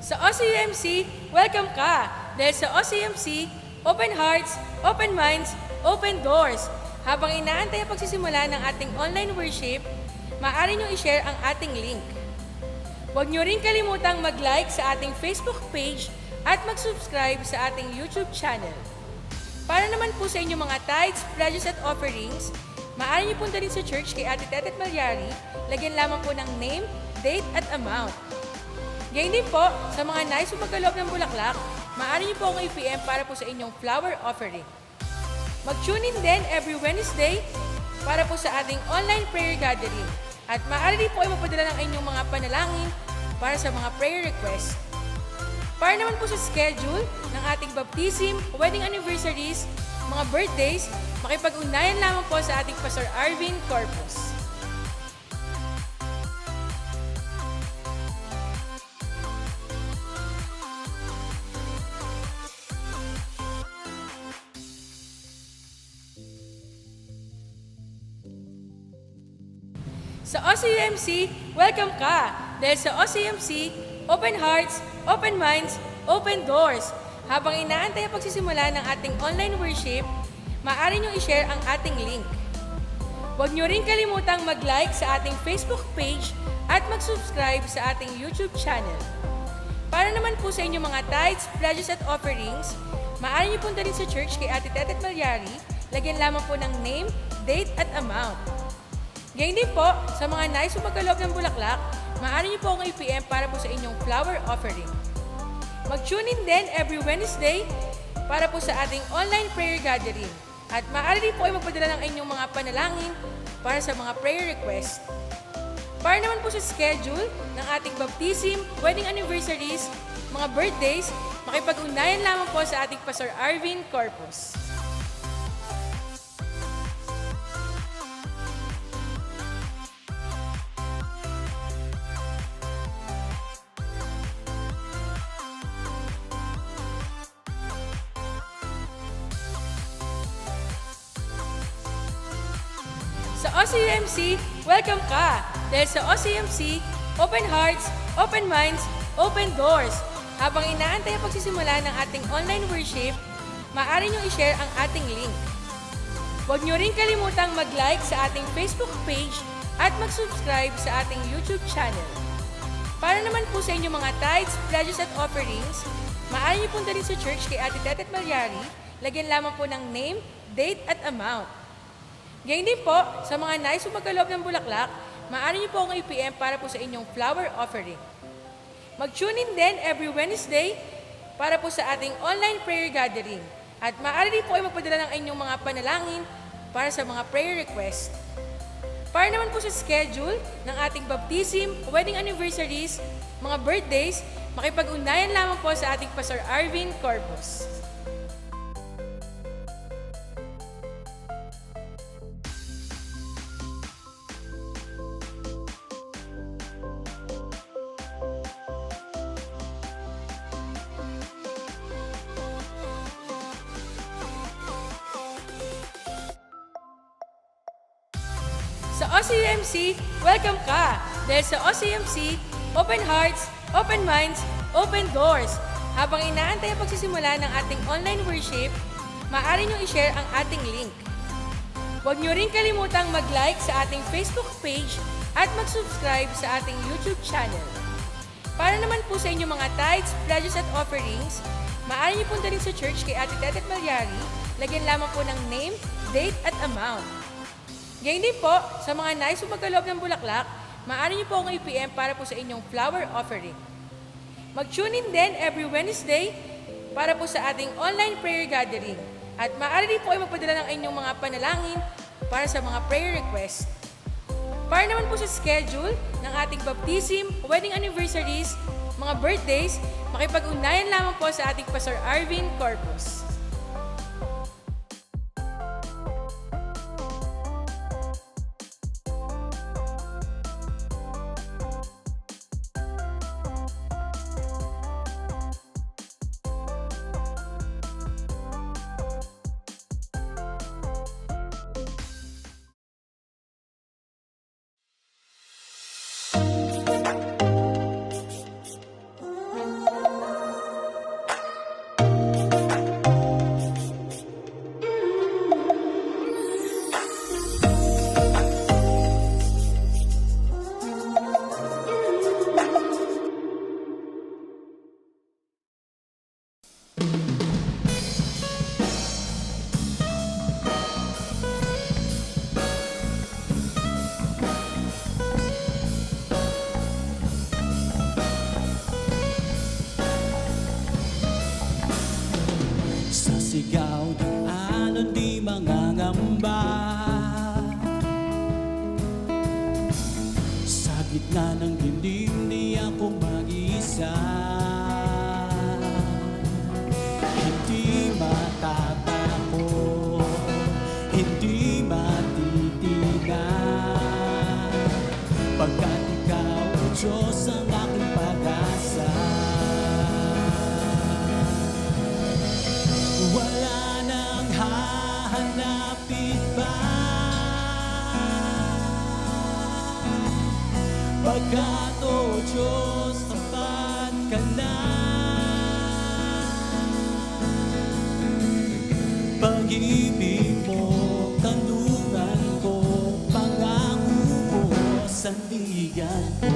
Sa OCUMC, welcome ka! Dahil sa OCUMC, open hearts, open minds, open doors. Habang inaantay ang pagsisimula ng ating online worship, maaari nyo i-share ang ating link. Huwag nyo rin kalimutang mag-like sa ating Facebook page at mag-subscribe sa ating YouTube channel. Para naman po sa inyong mga tithes, pledges at offerings, maaari nyo punta rin sa church kay Ate Tetet Malyari, lagyan lamang po ng name, date at amount. Ngayon din po, sa mga nais magkaloob ng bulaklak, maaari niyo po akong i-PM para po sa inyong flower offering. Mag-tune in din every Wednesday para po sa ating online prayer gathering. At maaari rin po ay magpadala ng inyong mga panalangin para sa mga prayer requests. Para naman po sa schedule ng ating baptism, wedding anniversaries, mga birthdays, makipag-ugnayan lamang po sa ating Pastor Arvin Corpus. Sa OCUMC, welcome ka! Dahil sa OCUMC, open hearts, open minds, open doors. Habang inaantay ang pagsisimula ng ating online worship, maaari nyo i-share ang ating link. Huwag nyo rin kalimutang mag-like sa ating Facebook page at mag-subscribe sa ating YouTube channel. Para naman po sa inyong mga tithes, pledges at offerings, maaari nyo punta rin sa church kay Ate Tetet Malyari, lagyan lamang po ng name, date at amount. Ngayon din po, sa mga nais magkaloob ng bulaklak, maaari niyo po akong i-PM para po sa inyong flower offering. Mag-tune in din every Wednesday para po sa ating online prayer gathering. At maaari rin po ay magpadala ng inyong mga panalangin para sa mga prayer requests. Para naman po sa schedule ng ating baptism, wedding anniversaries, mga birthdays, makipag-ugnayan lamang po sa ating Pastor Arvin Corpus. Sa OCUMC, welcome ka! Dahil sa OCUMC, open hearts, open minds, open doors. Habang inaantay ang pagsisimula ng ating online worship, maaari nyo i-share ang ating link. Huwag nyo rin kalimutang mag-like sa ating Facebook page at mag-subscribe sa ating YouTube channel. Para naman po sa inyong mga tithes, pledges at offerings, maaari nyo punta rin sa church kay Ate Tetet Malyari, lagyan lamang po ng name, date at amount. Ngayon din po, sa mga nais magkaloob ng bulaklak, maaari niyo po akong i-PM para po sa inyong flower offering. Mag-tune in din every Wednesday para po sa ating online prayer gathering. At maaari rin po ay magpadala ng inyong mga panalangin para sa mga prayer requests. Para naman po sa schedule ng ating baptism, wedding anniversaries, mga birthdays, makipag-ugnayan lamang po sa ating Pastor Arvin Corpus. Sa OCUMC, welcome ka! Dahil sa OCUMC, open hearts, open minds, open doors. Habang inaantay ang pagsisimula ng ating online worship, maaari nyo i-share ang ating link. Huwag nyo rin kalimutang mag-like sa ating Facebook page at mag-subscribe sa ating YouTube channel. Para naman po sa inyong mga tithes, pledges at offerings, maaari nyo punta rin sa church kay Ate Tetet Malyari, lagyan lamang po ng name, date at amount. Ngayon din po, sa mga nais magkaloob ng bulaklak, maaari niyo po akong i-PM para po sa inyong flower offering. Mag-tune in din every Wednesday para po sa ating online prayer gathering. At maaari rin po ay magpadala ng inyong mga panalangin para sa mga prayer requests. Para naman po sa schedule ng ating baptism, wedding anniversaries, mga birthdays, makipag-ugnayan lamang po sa ating Pastor Arvin Corpus. halon di mangangamba. Sa gitna ng dilim di ako mag-isa. Hindi matatakot, hindi matitigan, pagkat ikaw, O Diyos, ang aking pag-asa. Wala nang hahanapin pa, pagkat, O Diyos, tapat ka na. Pag-ibig mo, kanlungan ko, pangako mo, sandigan ko.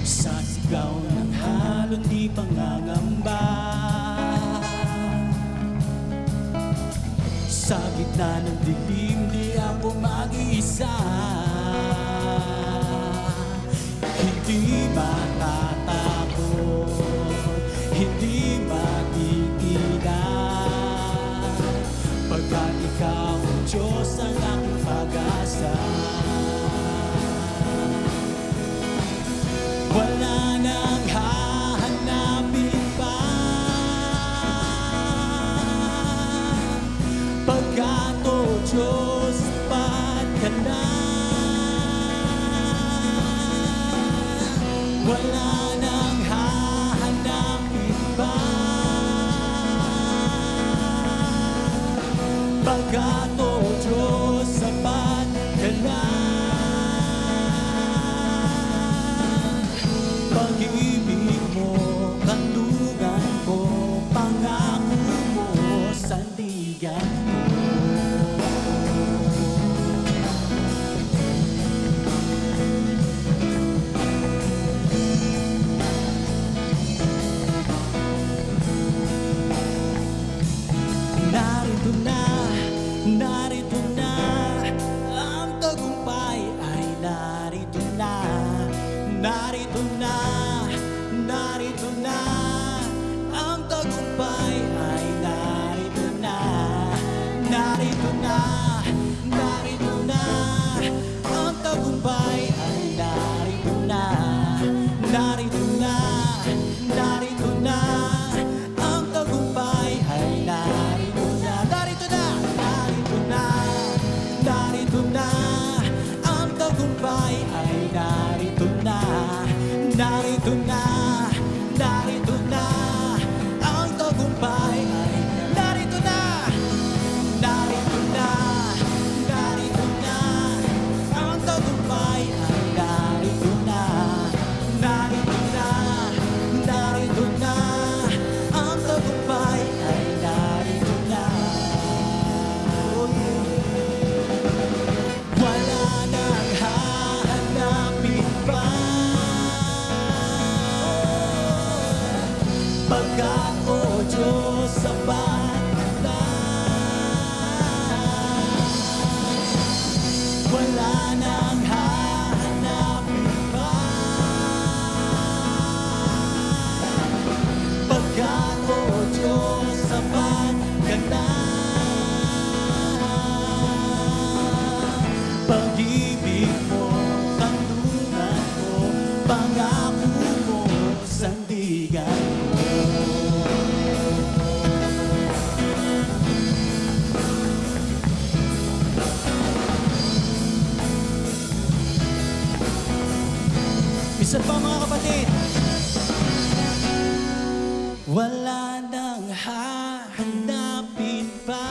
Sa sigaw ng halon di pangangamba, sa gitna ng dilim di ako mag-isa. Hindi matatakot, hindi matitigan, pagkat ikaw, O Diyos, ang aking pag-asa. Wala nang hahanapin pa, pagkat, O Diyos, tapat ka na. Wala nang hahanapin pa, pagkat, O Diyos, tapat ka na. Pag-ibig mo, kanlungan ko, pangako mo, sandigan ko. Narito na, narito na, ang tagumpay ay narito na. Narito na, narito na, ang tagumpay ay narito na. Narito na, narito na, ang tagumpay ay narito na. Narito na, narito na, ang tagumpay ay narito na. Narito na, narito na, narito na, ang tagumpay ay narito na. Narito na, narito na, ang tagumpay ay narito na. Narito na, narito na, ang tagumpay ay narito na. Narito na, narito na, ang tagumpay ay narito na. Wala nang hahanapin pa, pagkat, O Diyos, sapat ka na. Wala nang hahanapin pa, pagkat, O Diyos, sapat ka na. Pag-ibig mo, kanlungan ko, pangako mo, sandigan ko. Isa pa, mga kapatid. Wala nang hahanapin pa,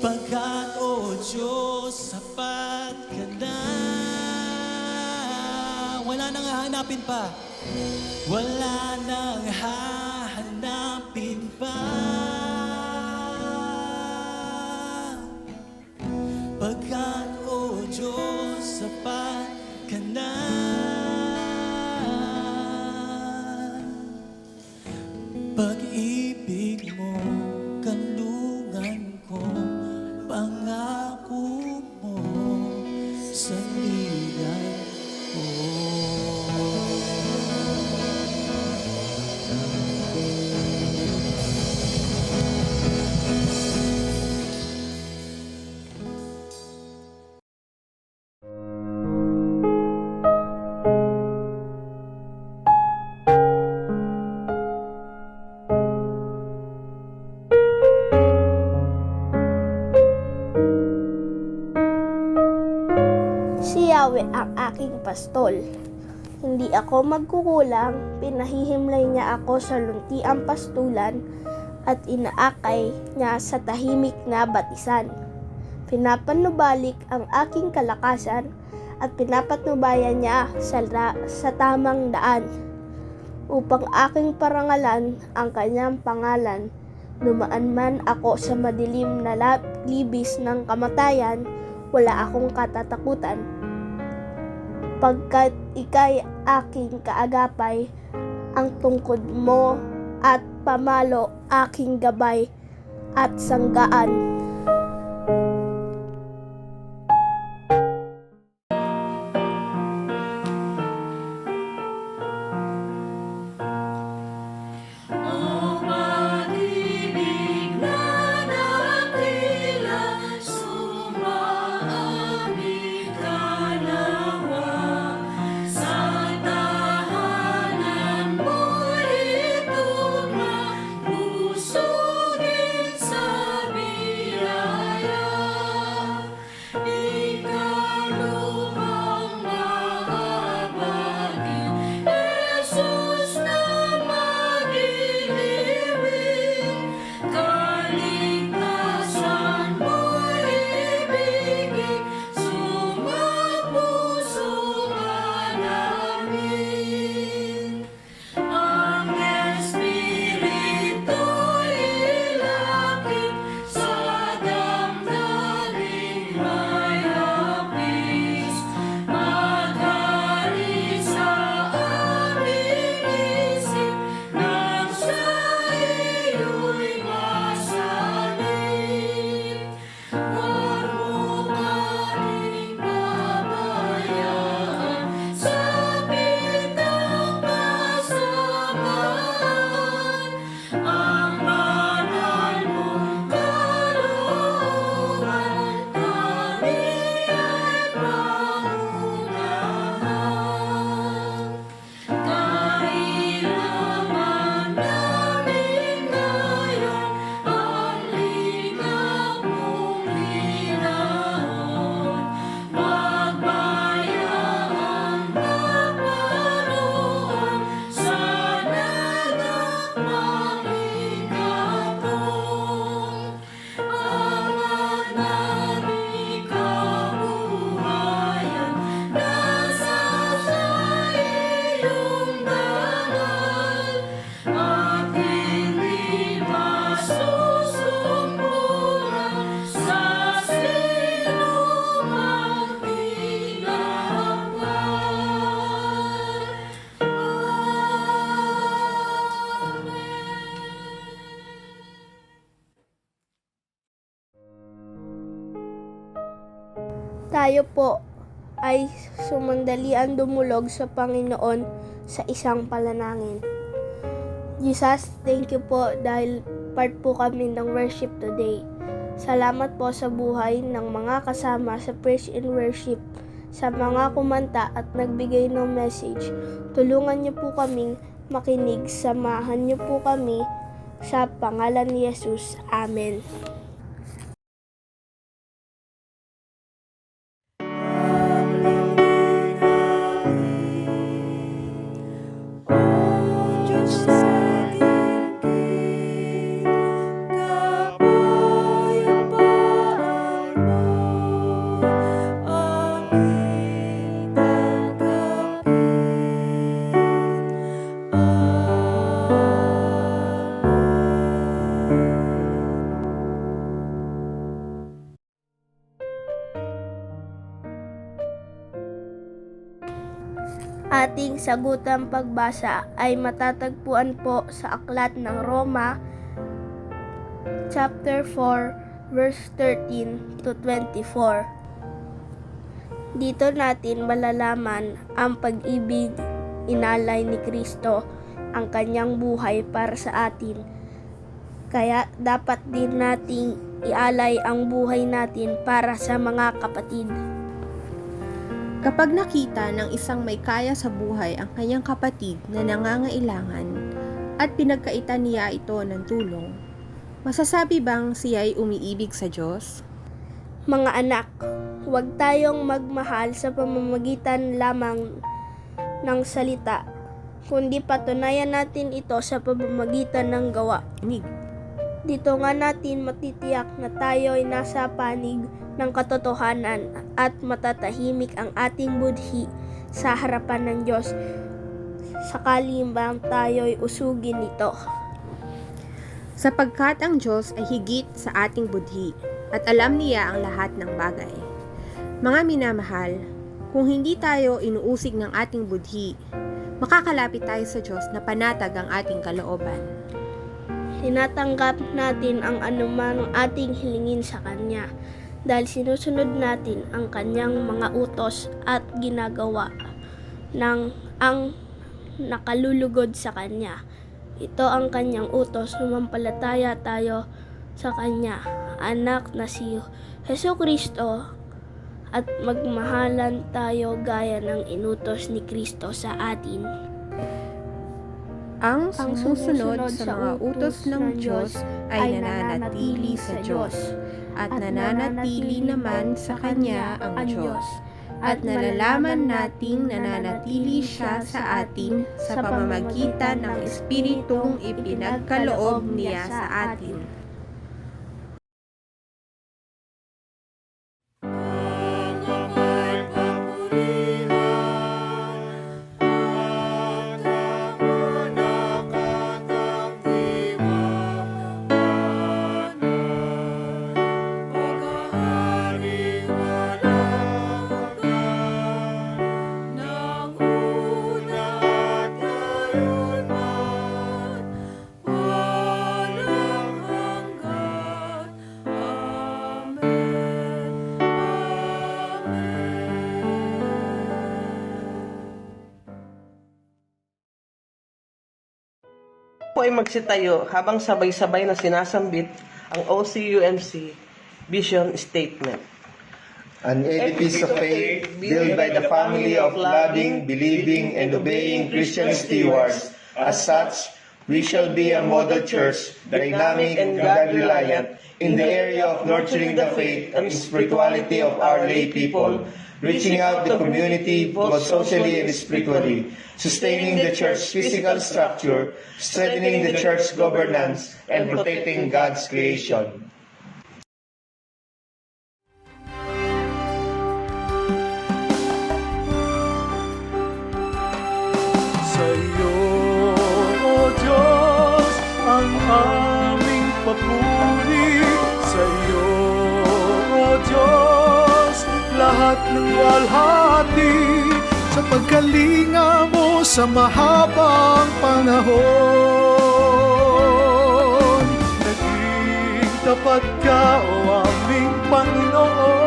pagkat, O Diyos, sapat ka na. Wala nang hahanapin pa, wala nang hahanapin pa, pagkat, O Diyos, sapat ka na. Pag-ibig mo, Yahweh ang aking pastol. Hindi ako magkukulang, pinahihimlay niya ako sa luntiang pastulan at inaakay niya sa tahimik na batisan. Pinapanubalik ang aking kalakasan at pinapatnubayan niya sa tamang daan upang aking parangalan ang kanyang pangalan. Dumaan man ako sa madilim na libis ng kamatayan, wala akong katatakutan. Pagkat ika'y aking kaagapay, ang tungkod mo at pamalo aking gabay at sanggaan. Tayo po ay sumandalian dumulog sa Panginoon sa isang panalangin. Jesus, thank you po dahil part po kami ng worship today. Salamat po sa buhay ng mga kasama sa Praise and Worship, sa mga kumanta at nagbigay ng message. Tulungan niyo po kaming makinig, samahan niyo po kami sa pangalan ni Jesus. Amen. Ating sagutang pagbasa ay matatagpuan po sa aklat ng Roma, chapter 4, verse 13 to 24. Dito natin malalaman ang pag-ibig inalay ni Kristo, ang kanyang buhay para sa atin. Kaya dapat din nating ialay ang buhay natin para sa mga kapatid. Kapag nakita ng isang may kaya sa buhay ang kanyang kapatid na nangangailangan at pinagkaitan niya ito ng tulong, masasabi bang siya ay umiibig sa Diyos? Mga anak, huwag tayong magmahal sa pamamagitan lamang ng salita, kundi patunayan natin ito sa pamamagitan ng gawa. Dito nga natin matitiyak na tayo ay nasa panig ng katotohanan at matatahimik ang ating budhi sa harapan ng Diyos sakali bang tayo'y usugin nito. Sapagkat ang Diyos ay higit sa ating budhi at alam niya ang lahat ng bagay. Mga minamahal, kung hindi tayo inuusig ng ating budhi, makakalapit tayo sa Diyos na panatag ang ating kalooban. Tinatanggap natin ang anuman ating hilingin sa Kanya dahil sinusunod natin ang Kanyang mga utos at ginagawa ng ang nakalulugod sa Kanya. Ito ang Kanyang utos, sumampalataya tayo sa Kanya, anak na si Jesucristo, at magmahalan tayo gaya ng inutos ni Kristo sa atin. Ang sumusunod sa mga utos ng Diyos ay nananatili sa Diyos, at nananatili naman sa Kanya ang Diyos. At nalalaman nating nananatili siya sa atin sa pamamagitan ng Espiritong ipinagkaloob niya sa atin. Po ay magsitayo habang sabay-sabay na sinasambit ang OCUMC Vision Statement. An edifice of faith built by the family of loving, believing, and obeying Christian stewards. As such, we shall be a model church, dynamic and God-reliant in the area of nurturing the faith and spirituality of our lay people, reaching out the community both socially and spiritually, sustaining the church's physical structure, strengthening the church's governance, and protecting God's creation. Sa iyo, O Diyos, ang aming papuri. Sa iyo, O Diyos, lahat ng walhati sa pagkalinga mo sa mahabang panahon. Naging tapat ka, O aming Panginoon,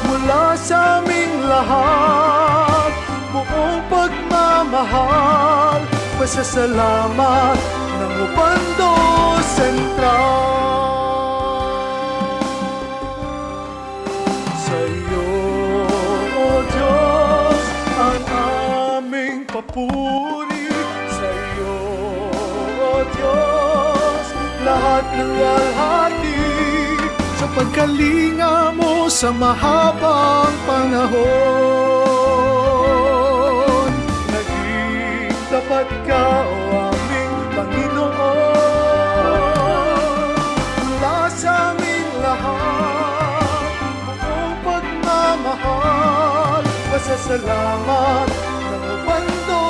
mula sa aming lahat, buong pagmamahal, pasasalamat ng Ubando Sentral. Sa iyo, O Diyos, ang aming papuri. Sa iyo, O Diyos, lahat ng walhati sa pagkalinga mo sa mahabang panahon. Naging tapat ka, O aming Panginoon, mula sa aming lahat, buong pagmamahal, pasasalamat ng Ubando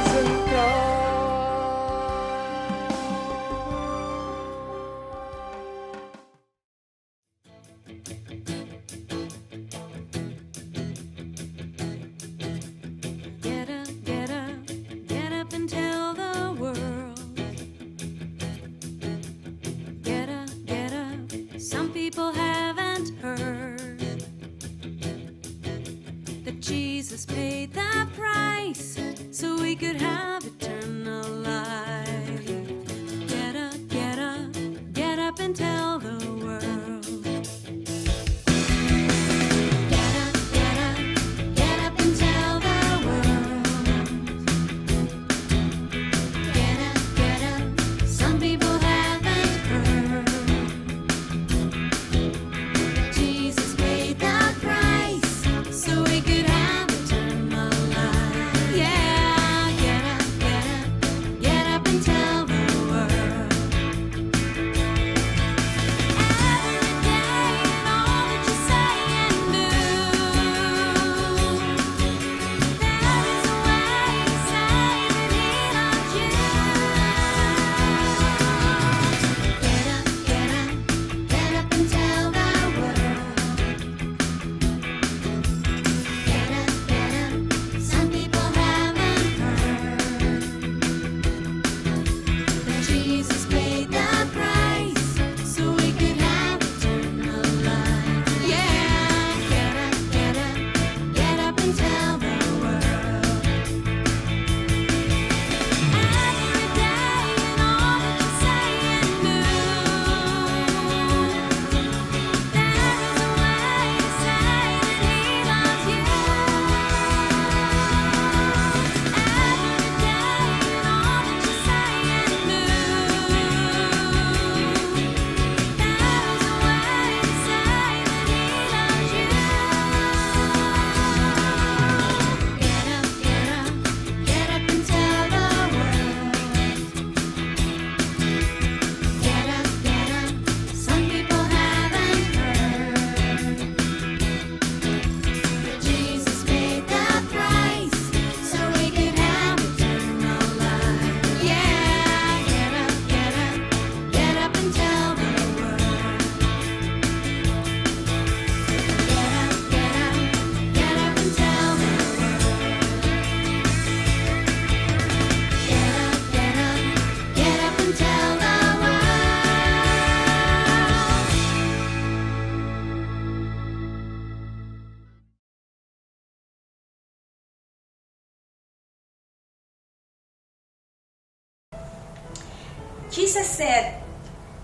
Sentral. Get up and tell the world. Get up, some people haven't heard that Jesus paid the price. Jesus said,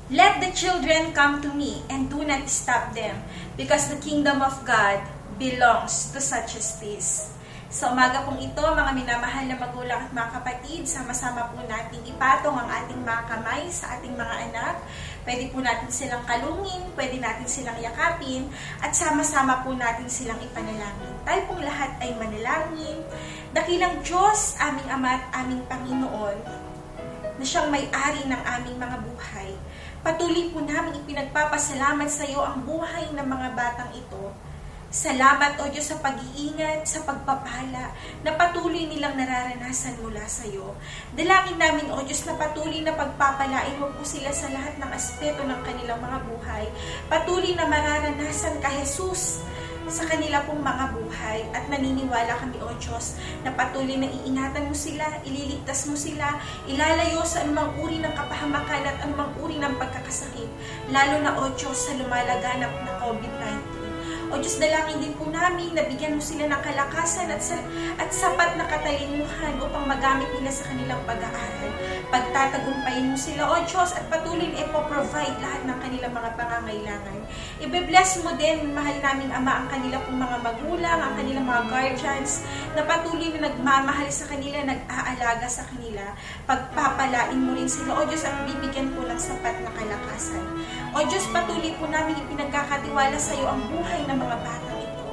"Let the children come to me and do not stop them, because the kingdom of God belongs to such as this." Sa umaga pong ito, mga minamahal na magulang at mga kapatid, sama-sama po nating ipatong ang ating mga kamay sa ating mga anak. Pwede po natin silang kalungin, pwede natin silang yakapin, at sama-sama po natin silang ipanalangin. Tayo pong lahat ay manalangin. Dakilang Diyos, aming Ama at aming Panginoon, na siyang may-ari ng aming mga buhay. Patuloy po namin ipinagpapasalamat sa iyo ang buhay ng mga batang ito. Salamat, O Diyos, sa pag-iingat, sa pagpapala na patuloy nilang nararanasan mula sa iyo. Dalangin namin, O Diyos, na patuloy na pagpapalain mo po sila sa lahat ng aspeto ng kanilang mga buhay. Patuloy na mararanasan ka, Jesus, sa kanila pong mga buhay, at naniniwala kami, O Diyos, na patuloy na iingatan mo sila, ililigtas mo sila, ilalayo sa anumang uri ng kapahamakan at anumang uri ng pagkakasakit, lalo na, O Diyos, sa lumalaganap na COVID-19. O Diyos, dalangin din po namin na bigyan mo sila ng kalakasan at sapat na katalinuhan upang magamit nila sa kanilang pag-aaral. Pagtatagumpayin mo sila, O Diyos, at patuloy na ipoprovide lahat ng kanilang mga pangangailangan. Ibe-bless mo din, mahal naming Ama, ang kanilang pong mga magulang, ang kanilang mga guardians, na patuloy na nagmamahal sa kanila, nag-aalaga sa kanila. Pagpapalain mo rin sila, O Diyos, at bibigyan po ng sapat na kalakasan. O Diyos, patuloy po namin ipinagkakatiwala sa iyo ang buhay ng mga batang ito.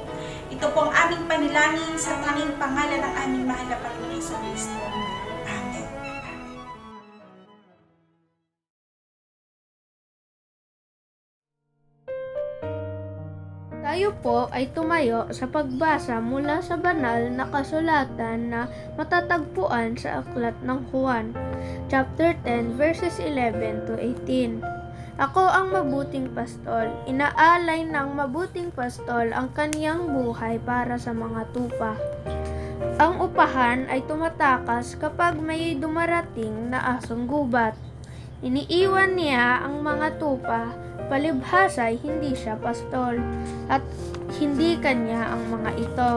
Ito po ang aming panalangin sa tanging pangalan ng aming mahal na Panginoong Jesucristo. Amen. Tayo po ay tumayo sa pagbasa mula sa banal na kasulatan na matatagpuan sa aklat ng Juan, chapter 10, verses 11 to 18. Ako ang mabuting pastol. Inaalay ng mabuting pastol ang kaniyang buhay para sa mga tupa. Ang upahan ay tumatakas kapag may dumarating na asong gubat. Iniiwan niya ang mga tupa, palibhasa'y hindi siya pastol, at hindi kanya ang mga ito.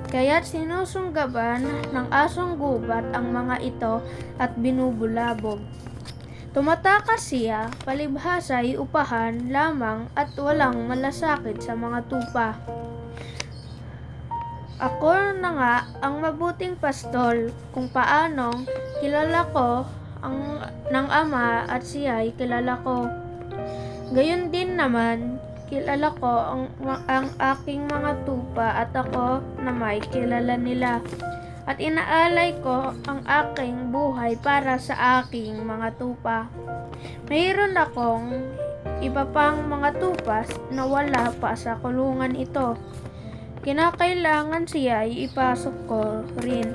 Kaya't sinusunggaban ng asong gubat ang mga ito at binubulabog. Tumatakas siya, palibhasa'y upahan lamang at walang malasakit sa mga tupa. Ako na nga ang mabuting pastol, kung paanong kilala ko ng Ama at siya'y kilala ko. Gayon din naman, kilala ko ang aking mga tupa at ako na may kilala nila. At inaalay ko ang aking buhay para sa aking mga tupa. Mayroon akong iba pang mga tupas na wala pa sa kulungan ito. Kinakailangan siya ay ipasok ko rin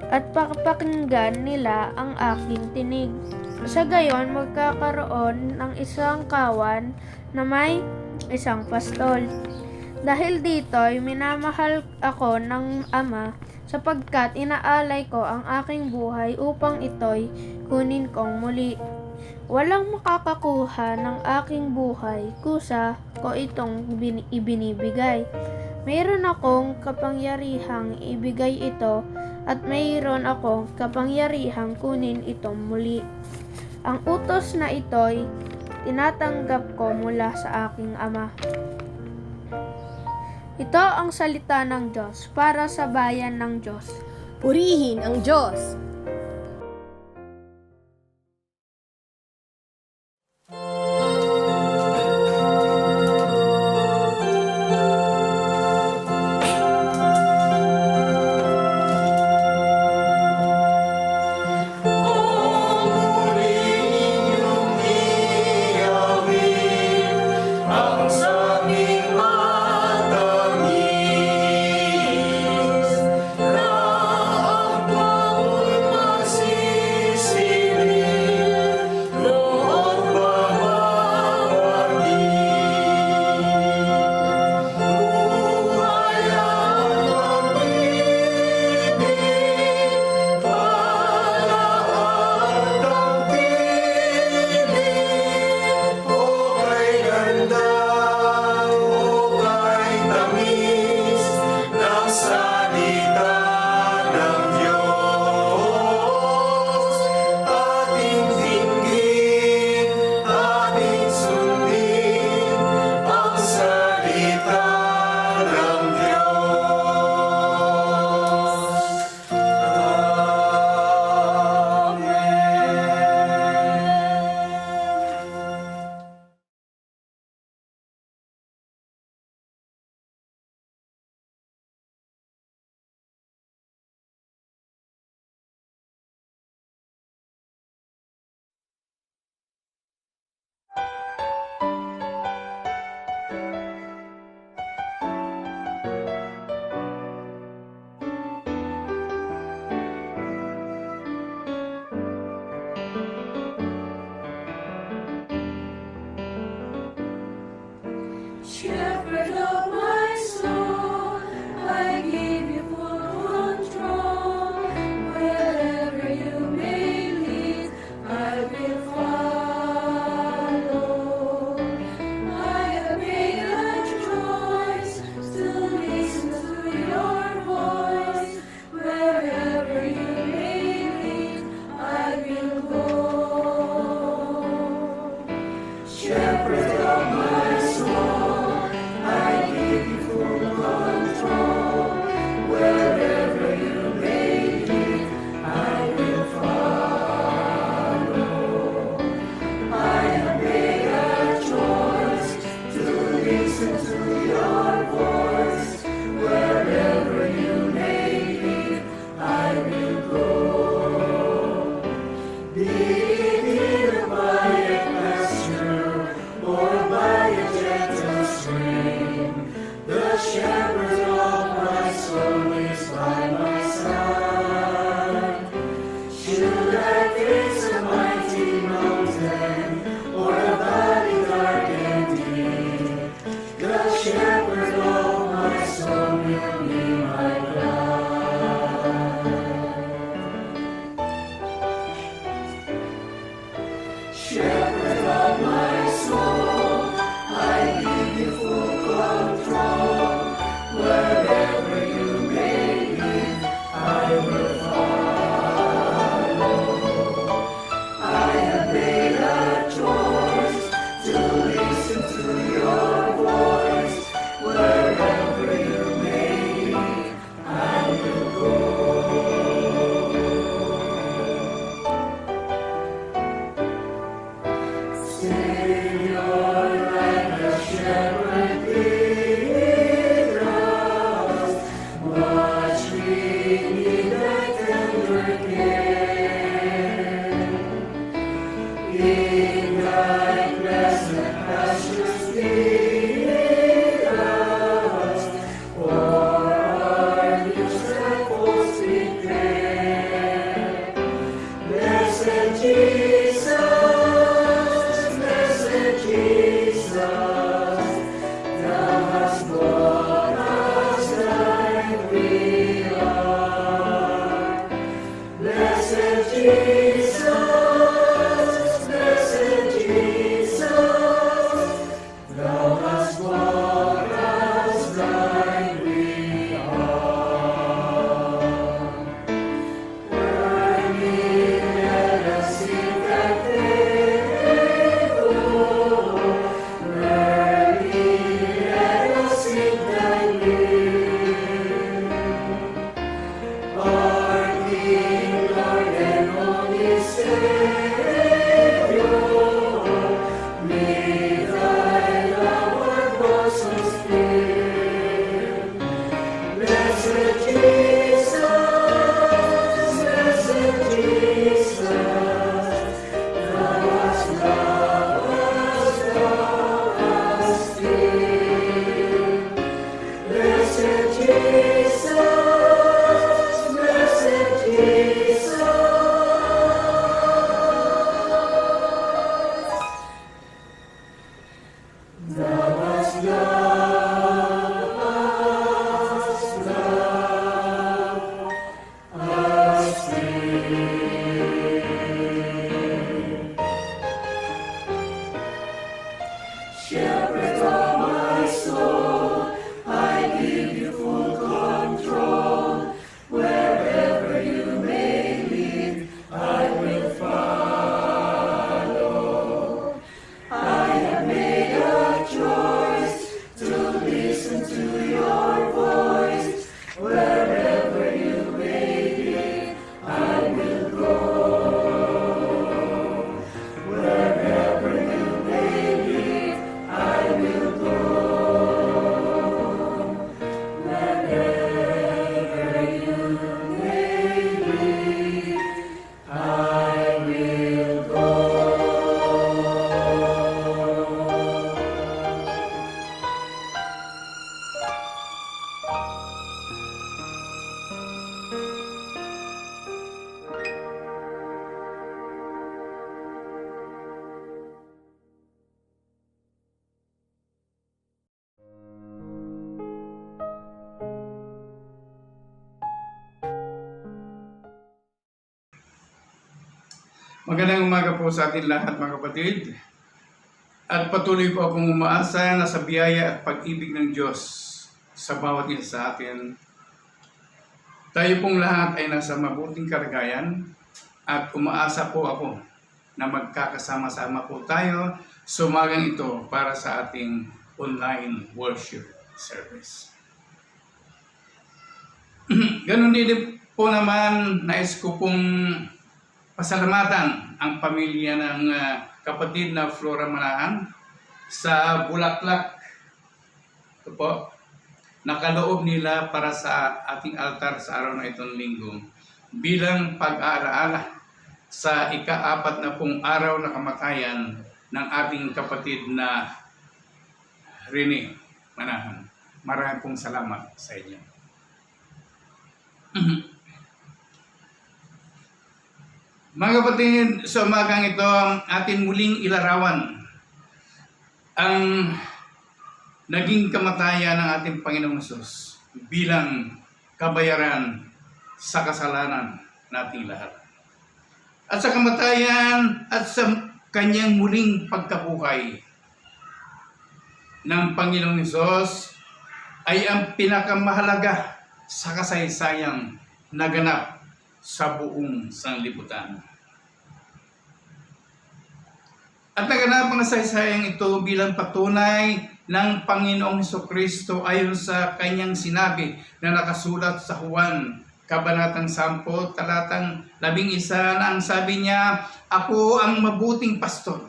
at pakinggan nila ang aking tinig. Sa gayon, magkakaroon ng isang kawan na may isang pastol. Dahil dito'y minamahal ako ng Ama, sapagkat inaalay ko ang aking buhay upang ito'y kunin kong muli. Walang makakakuha ng aking buhay, kusa ko itong ibinibigay. Mayroon akong kapangyarihang ibigay ito, at mayroon akong kapangyarihang kunin itong muli. Ang utos na ito'y tinatanggap ko mula sa aking Ama. Ito ang salita ng Diyos para sa bayan ng Diyos. Purihin ang Diyos! Ang Magandang umaga po sa atin lahat mga kapatid. At patuloy po akong umaasa na sa biyaya at pag-ibig ng Diyos sa bawat isa sa atin, tayo pong lahat ay nasa mabuting kalagayan at umaasa po ako na magkakasama-sama po tayo sa umagang ito para sa ating online worship service. Ganon din po naman nais ko pong pasalamatan ang pamilya ng kapatid na Flora Manahan sa Bulaklak. Ito po, nakaloob nila para sa ating altar sa araw na itong linggo bilang pag-aalaala sa ika-4 na pong araw na kamatayan ng ating kapatid na Rene Manahan. Maraming pong salamat sa inyo. Mga kapatid, sa umagang ito, atin muling ilarawan ang naging kamatayan ng ating Panginoong Hesus bilang kabayaran sa kasalanan nating lahat. At sa kamatayan at sa kanyang muling pagkabuhay ng Panginoong Hesus ay ang pinakamahalaga sa kasaysayang naganap sa buong sanlibutan. At naganap ang kasaysayang ito bilang patunay ng Panginoong Hesukristo ayon sa kanyang sinabi na nakasulat sa Juan Kabanatang 10, talatang 11 na ang sabi niya, "Ako ang mabuting pastor.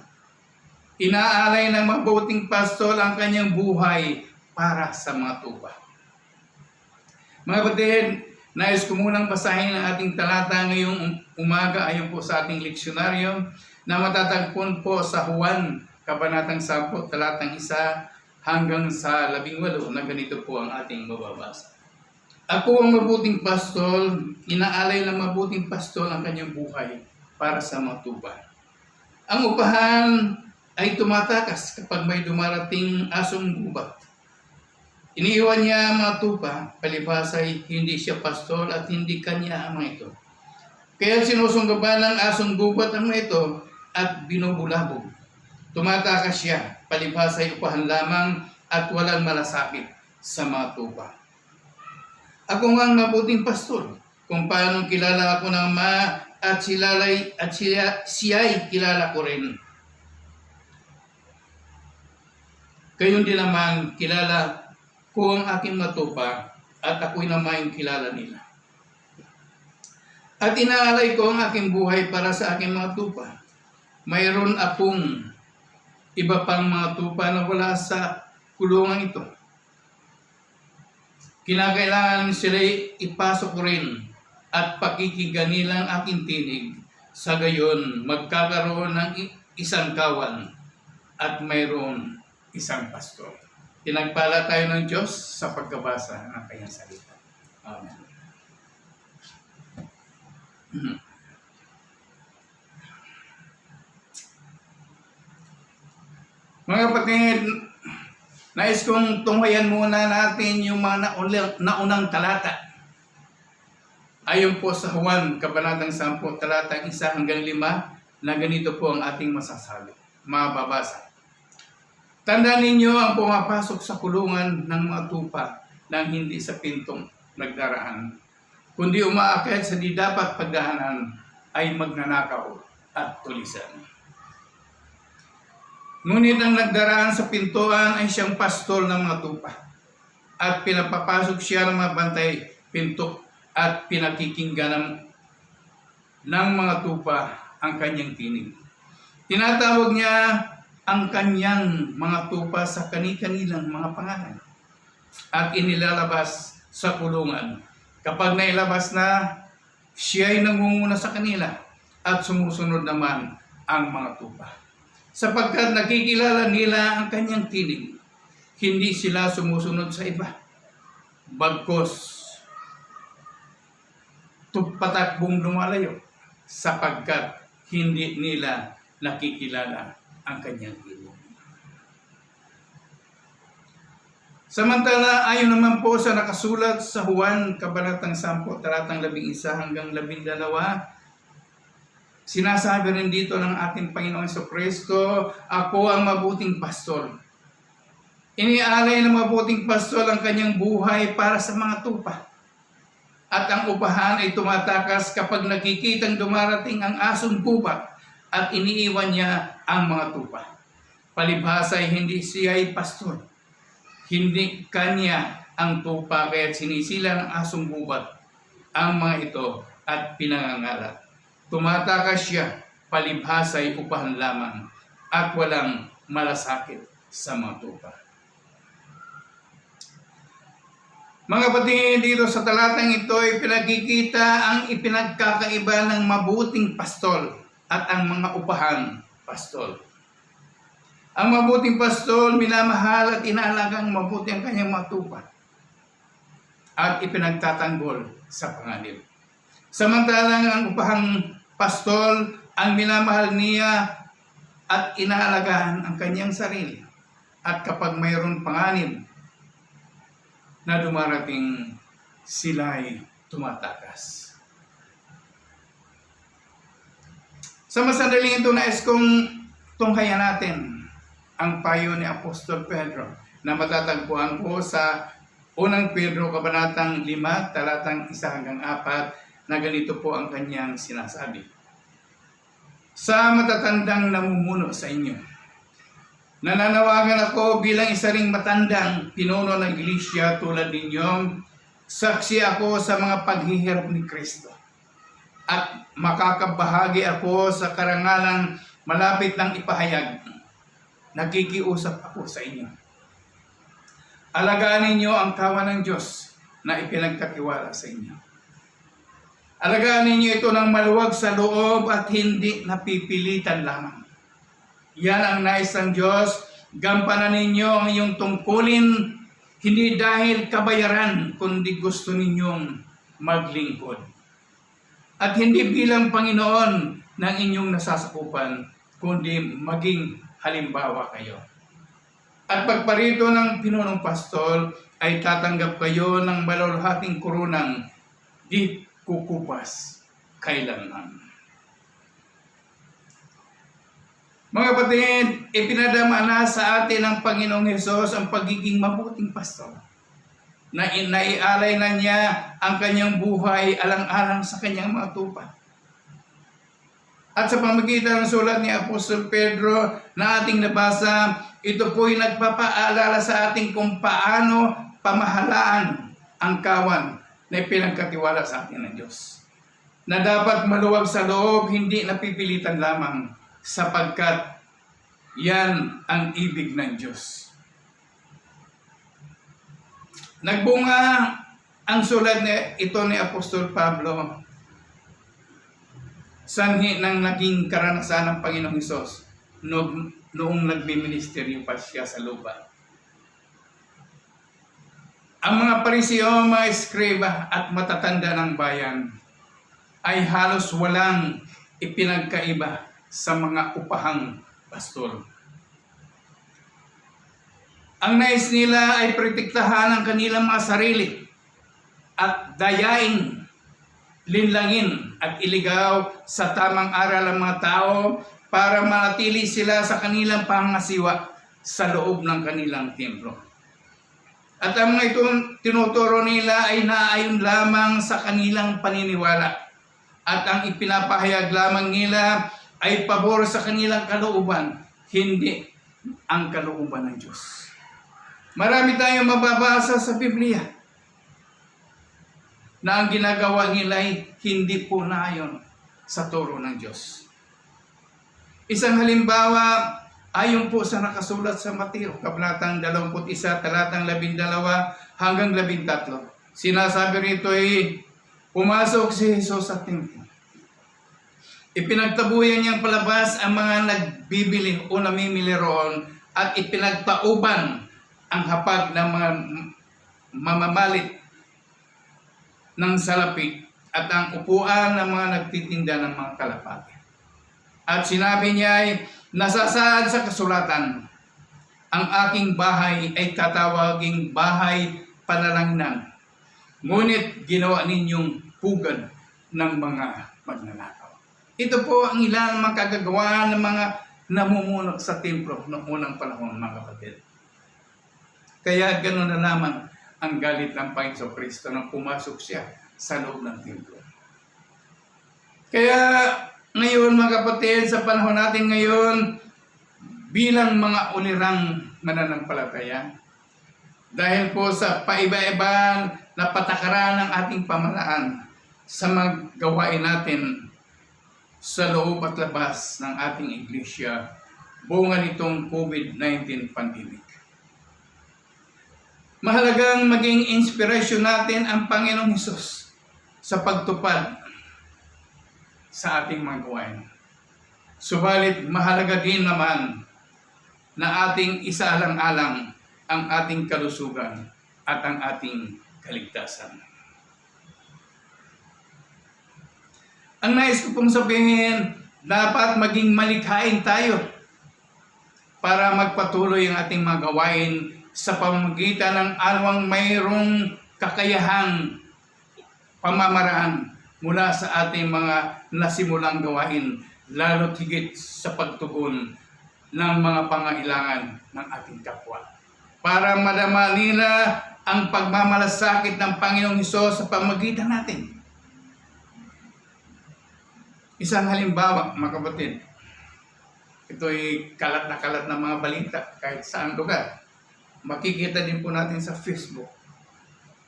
Inaalay ng mabuting pastor ang kanyang buhay para sa mga tupa." Mga kapatid, nais ko munang basahin ang ating talata ngayong umaga ayon po sa ating leksyonaryo na matatagpon po sa Juan Kabanatang 10, talatang 1 hanggang sa 18 na ganito po ang ating mababasa. "Ako ang mabuting pastol, inaalay ng mabuting pastol ang kanyang buhay para sa mga tupa. Ang upahan ay tumatakas kapag may dumarating asong gubat. Iniiwan niya ang mga tupa, palibhas ay hindi siya pastol at hindi kanya ang mga ito. Kaya sinusunggaban ng asong gubat ang mga ito at binubulabog. Tumatakas siya, palibhas ay upahan lamang at walang malasakit sa mga tupa. Ako nga ang mabuting pastol, kung paano kilala ako ng Ama at siya'y kilala ko rin. Gayon din naman kilala ko ang aking matupa at ako'y naman kilala nila. At inaalay ko ang aking buhay para sa aking mga tupa. Mayroon akong iba pang mga tupa na wala sa kulungan ito. Kinakailangan sila ipasok rin at pakikinggan nilang aking tinig. Sa gayon, magkakaroon ng isang kawan at mayroon isang pastor." Pinagpala tayo ng Diyos sa pagkabasa ng kanyang salita. Amen. Mga kapatid, nais kong tunghayan muna natin yung mga naunang talata. Ayon po sa Juan Kabanatang 10, talatang 1 hanggang 5, na ganito po ang ating masasabi, mababasa. "Tandaan ninyo ang pumapasok sa kulungan ng mga tupa nang hindi sa pintong nagdaraan, kundi umaakyat sa di dapat pagdahanan ay magnanakaw at tulisan. Ngunit ang nagdaraan sa pintuan ay siyang pastol ng mga tupa, at pinapapasok siya ng mga bantay pinto at pinakikinggan ng mga tupa ang kanyang tinig. Tinatawag niya ang kanyang mga tupa sa kani-kanilang mga pangalan at inilalabas sa kulungan. Kapag nailabas na, siya ay nangunguna sa kanila at sumusunod naman ang mga tupa. Sapagkat nakikilala nila ang kanyang tinig, hindi sila sumusunod sa iba. Bagkos, patakbong lumalayo sapagkat hindi nila nakikilala ang kanyang tinig. Samantala, ayon naman po sa nakasulat sa Juan Kabanatang 10, talatang 11 hanggang 12, sinasabi rin dito ng ating Panginoong Jesucristo, "Ako ang mabuting pastor. Iniaalay ng mabuting pastor ang kanyang buhay para sa mga tupa. At ang upahan ay tumatakas kapag nakikitang dumarating ang asong gubat at iniiwan niya ang mga tupa. Palibhas ay hindi siya ay pastor. Hindi kanya ang tupa kaya't sinisila ng asong gubat ang mga ito at pinangangalat. Tumatakas siya, palibhas ay upahan lamang at walang malasakit sa mga tupa." Mga kapatid, dito sa talatang ito ay pinagkikita ang ipinagkakaiba ng mabuting pastol at ang mga upahan pastol. Ang mabuting pastol, minamahal at inaalagang mabuti ang kanyang mga tupa at ipinagtatanggol sa panganib. Samantalang ang upahang pastol, ang minamahal niya at inaalagaan ang kanyang sarili. At kapag mayroon panganib na dumarating, sila'y tumatakas. Sa masandaling ito, nais kong tunghayan natin ang payo ni Apostol Pedro na matatagpuan po sa unang Pedro Kabanatang 5, talatang 1 hanggang 4 na ganito po ang kanyang sinasabi. Sa matatandang namumuno sa inyo, nananawagan ako bilang isa ring matandang pinuno ng iglesia tulad ninyong saksi ako sa mga paghihirap ni Kristo at makakabahagi ako sa karangalang malapit ng ipahayag. Nakikiusap ako sa inyo. Alagaan ninyo ang kawan ng Diyos na ipinagkatiwala sa inyo. Alagaan ninyo ito ng maluwag sa loob at hindi napipilitan lamang. Yan ang nais ng Diyos. Gampanan ninyo ang iyong tungkulin, hindi dahil kabayaran, kundi gusto ninyong maglingkod. At hindi bilang Panginoon ng inyong nasasakupan, kundi maging halimbawa kayo. At pagparito ng pinunong pastol ay tatanggap kayo ng malulhating kurunang di kukupas kailanman. Mga kapatid, ipinadama na sa atin ng Panginoong Hesus ang pagiging mabuting pastol. Naialay na niya ang kanyang buhay alang-alang sa kanyang mga tupa. At sa pamagitan ng sulat ni Apostol Pedro na ating nabasa, ito po'y nagpapaalala sa ating kung paano pamahalaan ang kawan na ipinagkatiwala sa atin ng Diyos. Na dapat maluwag sa loob, hindi napipilitan lamang, sapagkat yan ang ibig ng Diyos. Nagbunga ang sulat ito ni Apostol Pablo, sanhi ng naging karanasan ng Panginoong Hesus noong nagbiministeryo pa siya sa lupa. Ang mga Pariseo, mga eskriba at matatanda ng bayan ay halos walang ipinagkaiba sa mga upahang pastol. Ang nais nila ay protektahan ang kanilang mga sarili at dayaing, linlangin at iligaw sa tamang aral ang mga tao para manatili sila sa kanilang pangasiwa sa loob ng kanilang templo. At ang mga itong tinuturo nila ay naayon lamang sa kanilang paniniwala at ang ipinapahayag lamang nila ay pabor sa kanilang kalooban, hindi ang kalooban ng Diyos. Marami tayong mababasa sa Biblia na ang ginagawa nila ay hindi po naayon sa turo ng Diyos. Isang halimbawa, ayon po sa nakasulat sa Mateo, Kabanatang 21, talatang 12 hanggang 13. Sinasabi rito ay, pumasok si Jesus sa templo. Ipinagtabuyan niyang palabas ang mga nagbibili o namimili roon at ipinagtauban ang hapag ng mga mamamalit ng salapi at ang upuan ng mga nagtitinda ng mga kalapati. At sinabi niya ay, nasasaad sa kasulatan, ang aking bahay ay tatawaging bahay panalangnan, ngunit ginawa ninyong pugad ng mga magnanakaw. Ito po ang ilang mga kagagawa ng mga namumuno sa templo noong unang panahon, mga kapatid. Kaya ganoon na lamang ang galit ng Panginoon Kristo nang pumasok siya sa loob ng templo. Kaya ngayon, mga kapatid, sa panahon natin ngayon, bilang mga ulirang mananampalataya, dahil po sa paiba-iba na patakaran ng ating pamalaan sa mga gawain natin sa loob at labas ng ating iglesia, bunga nitong COVID-19 pandemic. Mahalagang maging inspirasyon natin ang Panginoong Hesus sa pagtupad sa ating mga gawain. Subalit mahalaga din naman na ating isaalang-alang ang ating kalusugan at ang ating kaligtasan. Ang nais ko pong sabihin, dapat maging malikhain tayo para magpatuloy ang ating mga gawain sa pamamagitan ng anumang mayroong kakayahang pamamaraan mula sa ating mga nasimulang gawain, lalo't higit sa pagtugon ng mga pangailangan ng ating kapwa. Para madama nila ang pagmamalasakit ng Panginoong Hesus sa pamagitan natin. Isang halimbawa, mga kapatid, ito'y kalat na mga balita kahit saan lugar. Makikita din po natin sa Facebook.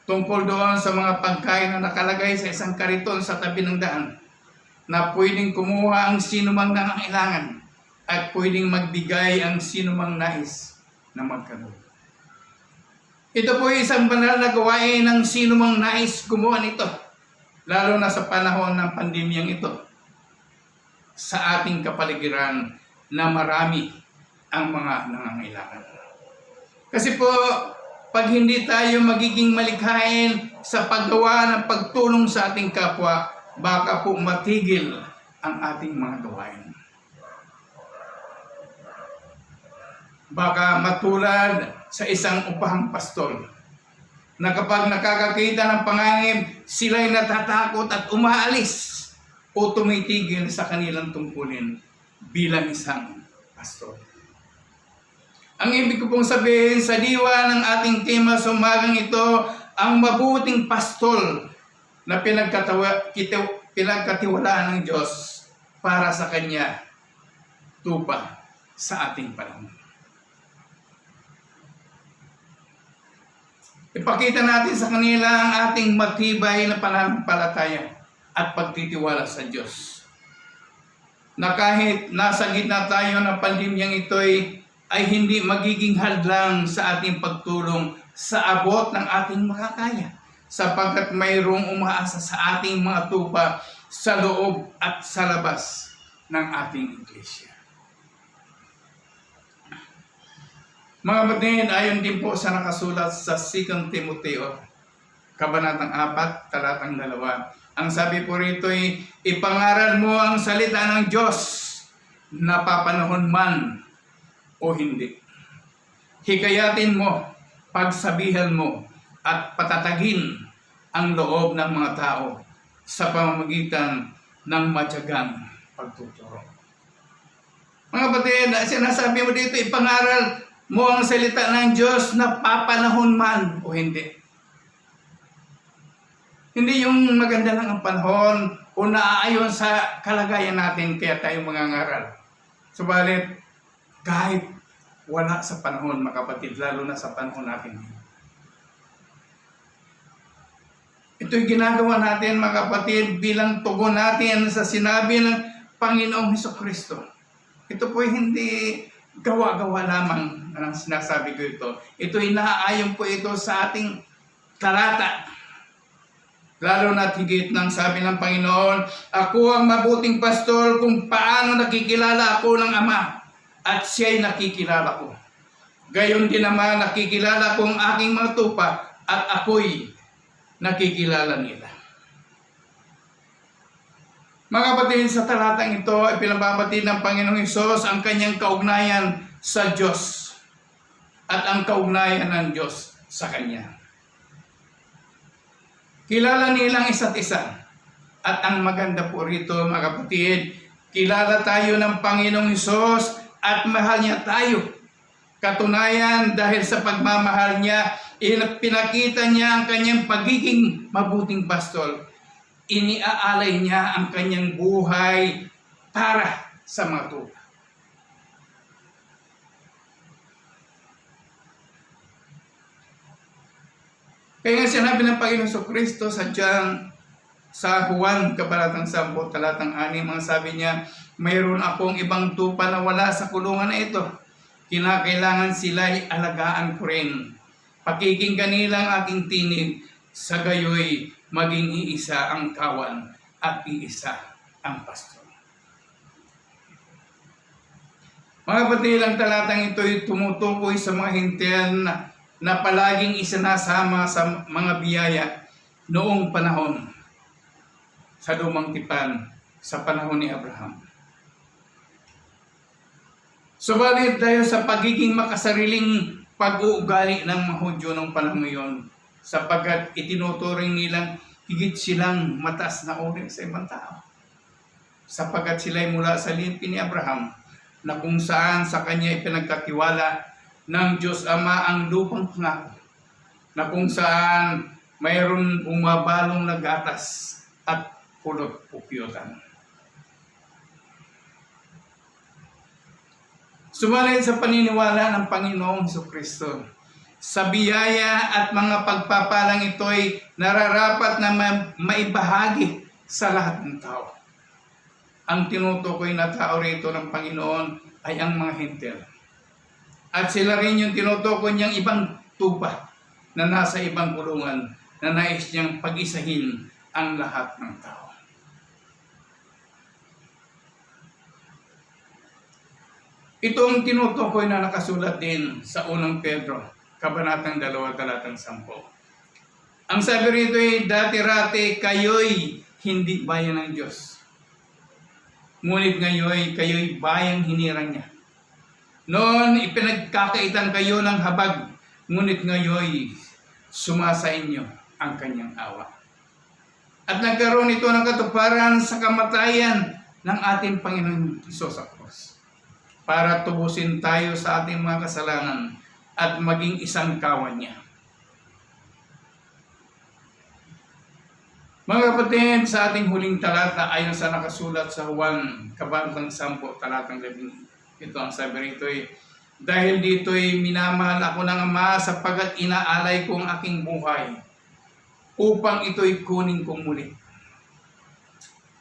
Tungkol doon sa mga pagkain na nakalagay sa isang kariton sa tabi ng daan na pwedeng kumuha ang sinumang nangangailangan at pwedeng magbigay ang sinumang nais na magkaroon. Ito po ay isang banal na gawain ng sinumang nais gumawa nito, lalo na sa panahon ng pandemyang ito, sa ating kapaligiran na marami ang mga nangangailangan. Kasi po, pag hindi tayo magiging malikhain sa paggawa ng pagtulong sa ating kapwa, baka po matigil ang ating mga gawain. Baka matulad sa isang upahang pastol na kapag nakakakita ng panganib, sila'y natatakot at umaalis o tumitigil sa kanilang tungkulin bilang isang pastor. Ang ibig ko pong sabihin sa diwa ng ating tema sa umagang ito, ang mabuting pastol na pinagkatiwalaan ng Diyos para sa Kanya tupa sa ating panahon. Ipakita natin sa kanila ang ating matibay na pananampalataya at pagtitiwala sa Diyos. Na kahit nasa gitna tayo ng pandemyang ito'y ay hindi magiging hadlang sa ating pagtulong sa abot ng ating makakaya, sapagkat mayroong umaasa sa ating mga tupa sa loob at sa labas ng ating iglesia. Mga kapatid, ayon din po sa nakasulat sa 2 Timoteo, Kabanatang 4, Talatang 2. Ang sabi po rito ay, ipangaral mo ang salita ng Diyos, napapanahon man o hindi. Hikayatin mo, pagsabihan mo, at patatagin ang loob ng mga tao sa pamamagitan ng matyagang pagtuturo. Mga kapatid, sinasabi mo dito, ipangaral mo ang salita ng Diyos na papanahon man o hindi. Hindi yung maganda lang ang panahon o naaayon sa kalagayan natin kaya tayo mangangaral. Subalit, kahit wala sa panahon, mga kapatid, lalo na sa panahon natin. Ito'y ginagawa natin, mga kapatid, bilang tugon natin sa sinabi ng Panginoong Hesukristo. Ito po'y hindi gawa-gawa lamang ang sinasabi ko ito. Ito'y naaayon po ito sa ating talata. Lalo na higit ng sabi ng Panginoon, ako ang mabuting pastol kung paano nakikilala ako ng Ama at siya'y nakikilala ko. Gayon din naman nakikilala ko ang aking mga tupa at ako'y nakikilala nila. Mga kapatid, sa talatang ito ay pinababatid ng Panginoong Hesus ang kanyang kaugnayan sa Diyos at ang kaugnayan ng Diyos sa Kanya. Kilala nilang isa't isa. At ang maganda po rito, mga kapatid, kilala tayo ng Panginoong Hesus at mahal niya tayo. Katunayan, dahil sa pagmamahal niya, pinakita niya ang kanyang pagiging mabuting pastol. Iniaalay niya ang kanyang buhay para sa mga tupa. Kaya nga sinabi ng Panginoon Jesucristo sa Juan, Kabanatang 10, Talatang 6, ang sabi niya, mayroon akong ibang tupa na wala sa kulungan na ito. Kinakailangan sila'y alagaan ko rin. Pakikinggan nila ang aking tinig, sa gayoy maging iisa ang kawan at iisa ang pastor. Mga kapatid, ang talatang ito'y tumutukoy sa mga hintian na palaging isinasama sa mga biyaya noong panahon sa lumang tipan sa panahon ni Abraham. Subalit dahil sa pagiging makasariling pag-uugali ng mga Hudyo ng panahon ngayon, sapagkat itinuturing nilang higit silang mataas na uri sa ibang tao. Sapagkat sila'y mula sa lipi ni Abraham na kung saan sa kanya ipinagkatiwala ng Diyos Ama ang lupang pangako, na kung saan mayroon bumabalong na gatas at pulot pupiyutan. Sumalay sa paniniwala ng Panginoong Hesukristo, sa biyaya at mga pagpapalang ito'y nararapat na maibahagi sa lahat ng tao. Ang tinutukoy na tao rito ng Panginoon ay ang mga hintil. At sila rin yung tinutukoy niyang ibang tupa na nasa ibang kulungan na nais niyang pag-isahin ang lahat ng tao. Ito ang tinutukoy na nakasulat din sa unang Pedro, Kabanatang 2, talatang 10. Ang sabi rito ay, dati-rati kayo'y hindi bayan ng Diyos. Ngunit ngayon kayo'y bayang hinirang niya. Noon ipinagkakaitan kayo ng habag, ngunit ngayon sumasa inyo ang kanyang awa. At nagkaroon ito ng katuparan sa kamatayan ng ating Panginoon Hesus sa krus, para tubusin tayo sa ating mga kasalanan at maging isang kawan niya. Mga kapatid, sa ating huling talata ayon sa nakasulat sa Juan, Kabanatang 10, talatang 11. Ito ang sabi rito ay, dahil dito'y minamahal ako ng Ama sapagkat inaalay ko ang aking buhay upang ito'y kunin kong muli.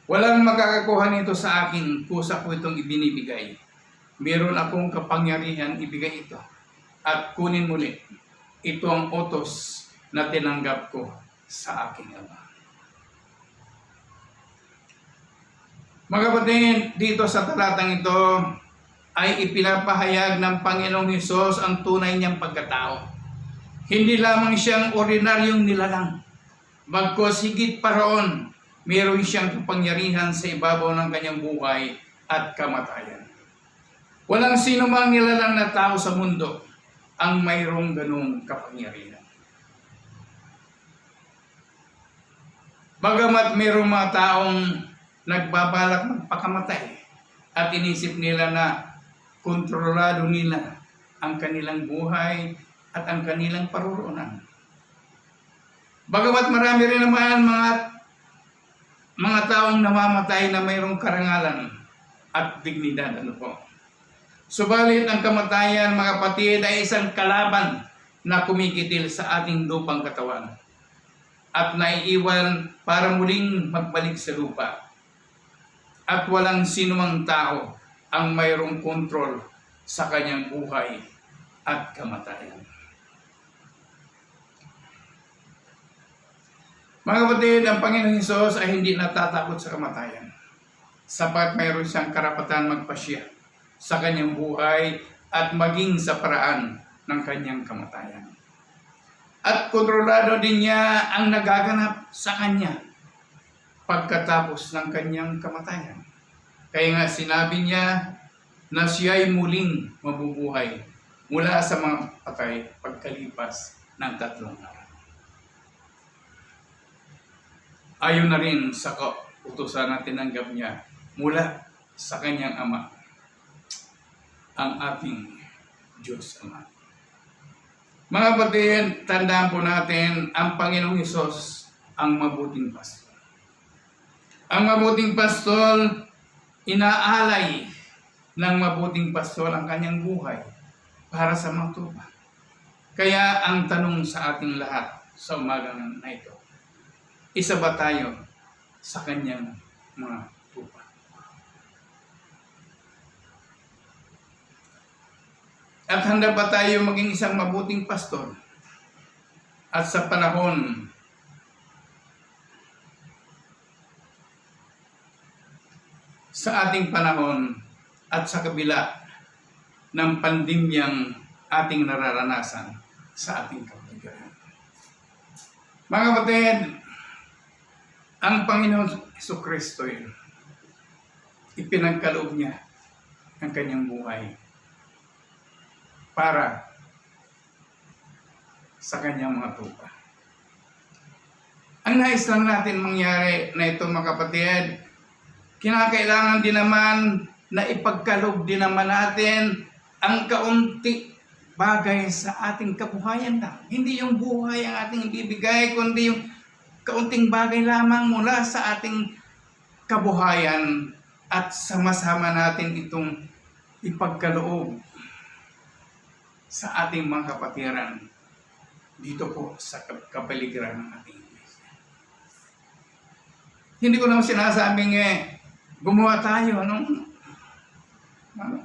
Walang makakakuha nito sa akin kusa ko itong ibinibigay. Meron akong kapangyarihan ibigay ito at kunin muli. Ito ang utos na tinanggap ko sa aking Ama. Mga kapatid, dito sa talatang ito ay ipinapahayag ng Panginoong Hesus ang tunay niyang pagkatao. Hindi lamang siyang ordinaryong nilalang, bagkus higit pa roon, meron siyang kapangyarihan sa ibabaw ng kanyang buhay at kamatayan. Walang sino mang nilalang na tao sa mundo ang mayroong ganung kapangyarihan. Bagamat mayroong mga taong nagbabalak magpakamatay at inisip nila na kontrolado nila ang kanilang buhay at ang kanilang paruroonan. Bagamat marami rin naman mga taong namamatay na mayroong karangalan at dignidad. Subalit ang kamatayan, mga kapatid, ay isang kalaban na kumikitil sa ating lupang katawan at naiiwan para muling magbalik sa lupa. At walang sinumang tao ang mayroong kontrol sa kanyang buhay at kamatayan. Mga kapatid, ang Panginoong Hesus ay hindi natatakot sa kamatayan, sapat mayroon siyang karapatan magpasya sa kanyang buhay at maging sa paraan ng kanyang kamatayan. At kontrolado din niya ang nagaganap sa kanya pagkatapos ng kanyang kamatayan. Kaya nga sinabi niya na siya'y muling mabubuhay mula sa mga patay pagkalipas ng 3 araw. Ayon na rin sa kautusan na tinanggap niya mula sa kanyang Ama, ang ating Diyos Ama. Mga kapatid, tandaan po natin ang Panginoong Hesus ang mabuting pastor. Ang mabuting pastor, inaalay ng mabuting pastor ang kanyang buhay para sa mga tupa. Kaya ang tanong sa ating lahat sa umaga na ito, isa ba tayo sa kanyang mga tupa? At handa ba tayo maging isang mabuting pastor? At sa panahon sa ating panahon at sa kabila ng pandemyang ating nararanasan sa ating kapaligiran. Mga kapatid, ang Panginoon Hesukristo ipinagkaloob niya ang kanyang buhay para sa kanyang mga tupa. Ang nais lang natin mangyari na ito, mga kapatid, kinakailangan din naman na ipagkaloob din naman natin ang kaunti bagay sa ating kabuhayan lang. Hindi yung buhay ang ating ibibigay, kundi yung kaunting bagay lamang mula sa ating kabuhayan at sama-sama natin itong ipagkaloob sa ating mga kapatiran dito po sa kapaligiran ng ating iglesia. Hindi ko naman sinasabing gumawa tayo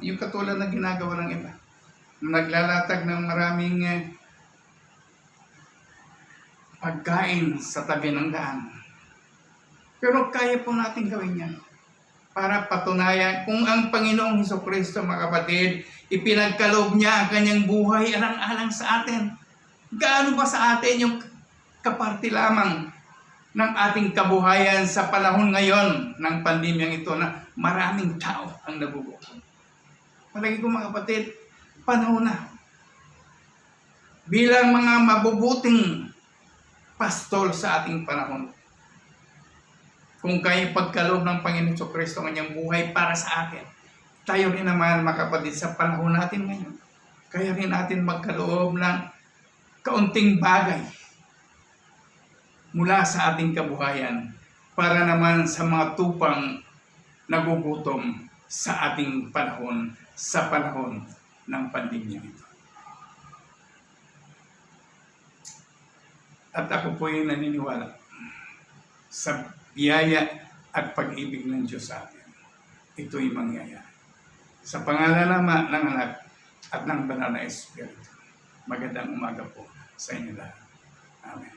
yung katulad na ginagawa ng iba. Naglalatag ng maraming pagkain sa tabi ng daan. Pero kaya po natin gawin yan para patunayan kung ang Panginoong Hesukristo, mga kapatid, ipinagkaloob niya ang kanyang buhay alang-alang sa atin. Gaano ba sa atin yung kaparte lamang ng ating kabuhayan sa panahon ngayon ng pandemyang ito na maraming tao ang nagugutom? Palagi ko, mga kapatid, panahon na. Bilang mga mabubuting pastol sa ating panahon, kung kayo pagkaloob ng Panginoon Jesucristo ang kanyang buhay para sa atin, tayo rin naman, mga kapatid, sa panahon natin ngayon, kaya rin natin magkaloob ng kaunting bagay mula sa ating kabuhayan para naman sa mga tupang nagugutom sa ating panahon, sa panahon ng pandemya ito. At ako po ay naniniwala sa biyaya at pag-ibig ng Diyos sa atin. Ito'y mangyayari. Sa pangalan naman ng Anak at ng Banal na Espiritu. Magandang umaga po sa inyo lahat. Amen.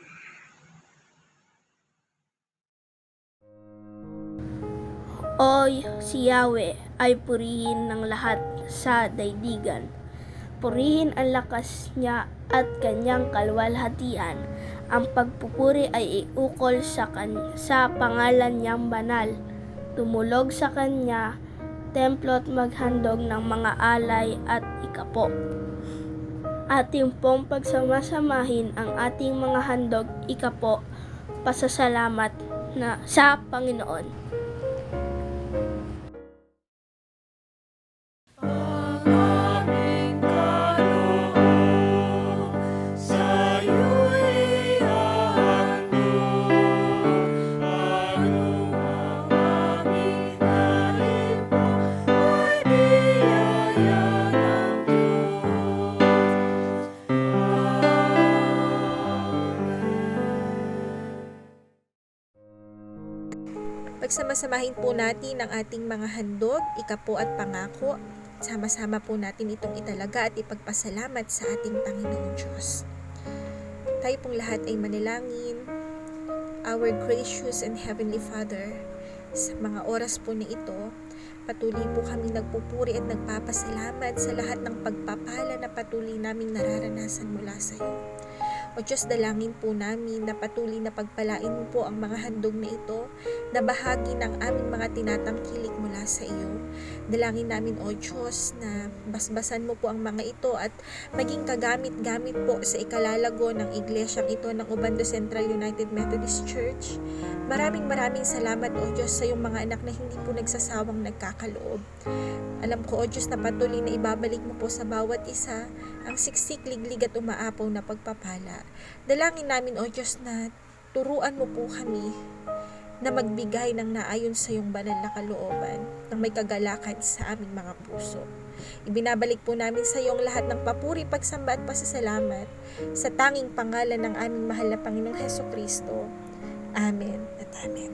Oy, si Yahweh ay purihin ng lahat sa daigdigan. Purihin ang lakas niya at kanyang kalwalhatian. Ang pagpupuri ay iukol sa pangalan niyang banal. Tumulog sa kanya, templo at maghandog ng mga alay at ikapo. Ating pong pagsamasamahin ang ating mga handog, ikapo, pasasalamat na sa Panginoon. Pagsamasamahin po natin ang ating mga handog, ikapo at pangako. Sama-sama po natin itong italaga at ipagpasalamat sa ating Panginoong Diyos. Tayo pong lahat ay manalangin. Our gracious and Heavenly Father, sa mga oras po na ito, patuloy po kami nagpupuri at nagpapasalamat sa lahat ng pagpapala na patuloy naming nararanasan mula sa iyo. O Diyos, dalangin po namin na patuloy na pagpalain mo po ang mga handog na ito na bahagi ng aming mga tinatangkilik mula sa iyo. Dalangin namin, O Diyos, na basbasan mo po ang mga ito at maging kagamit-gamit po sa ikalalago ng iglesyang ito ng Obando Central United Methodist Church. Maraming salamat, O Diyos, sa iyong mga anak na hindi po nagsasawang nagkakaloob. Alam ko, O Diyos, na patuloy na ibabalik mo po sa bawat isa ang siksik, liglig at umaapaw na pagpapala. Dalangin namin, O Diyos, na turuan mo po kami na magbigay ng naayon sa iyong banal na kalooban ng may kagalakan sa aming mga puso. Ibinabalik po namin sa iyo ang lahat ng papuri, pagsamba at pasasalamat sa tanging pangalan ng aming mahal na Panginoong Hesukristo. Amen at Amen.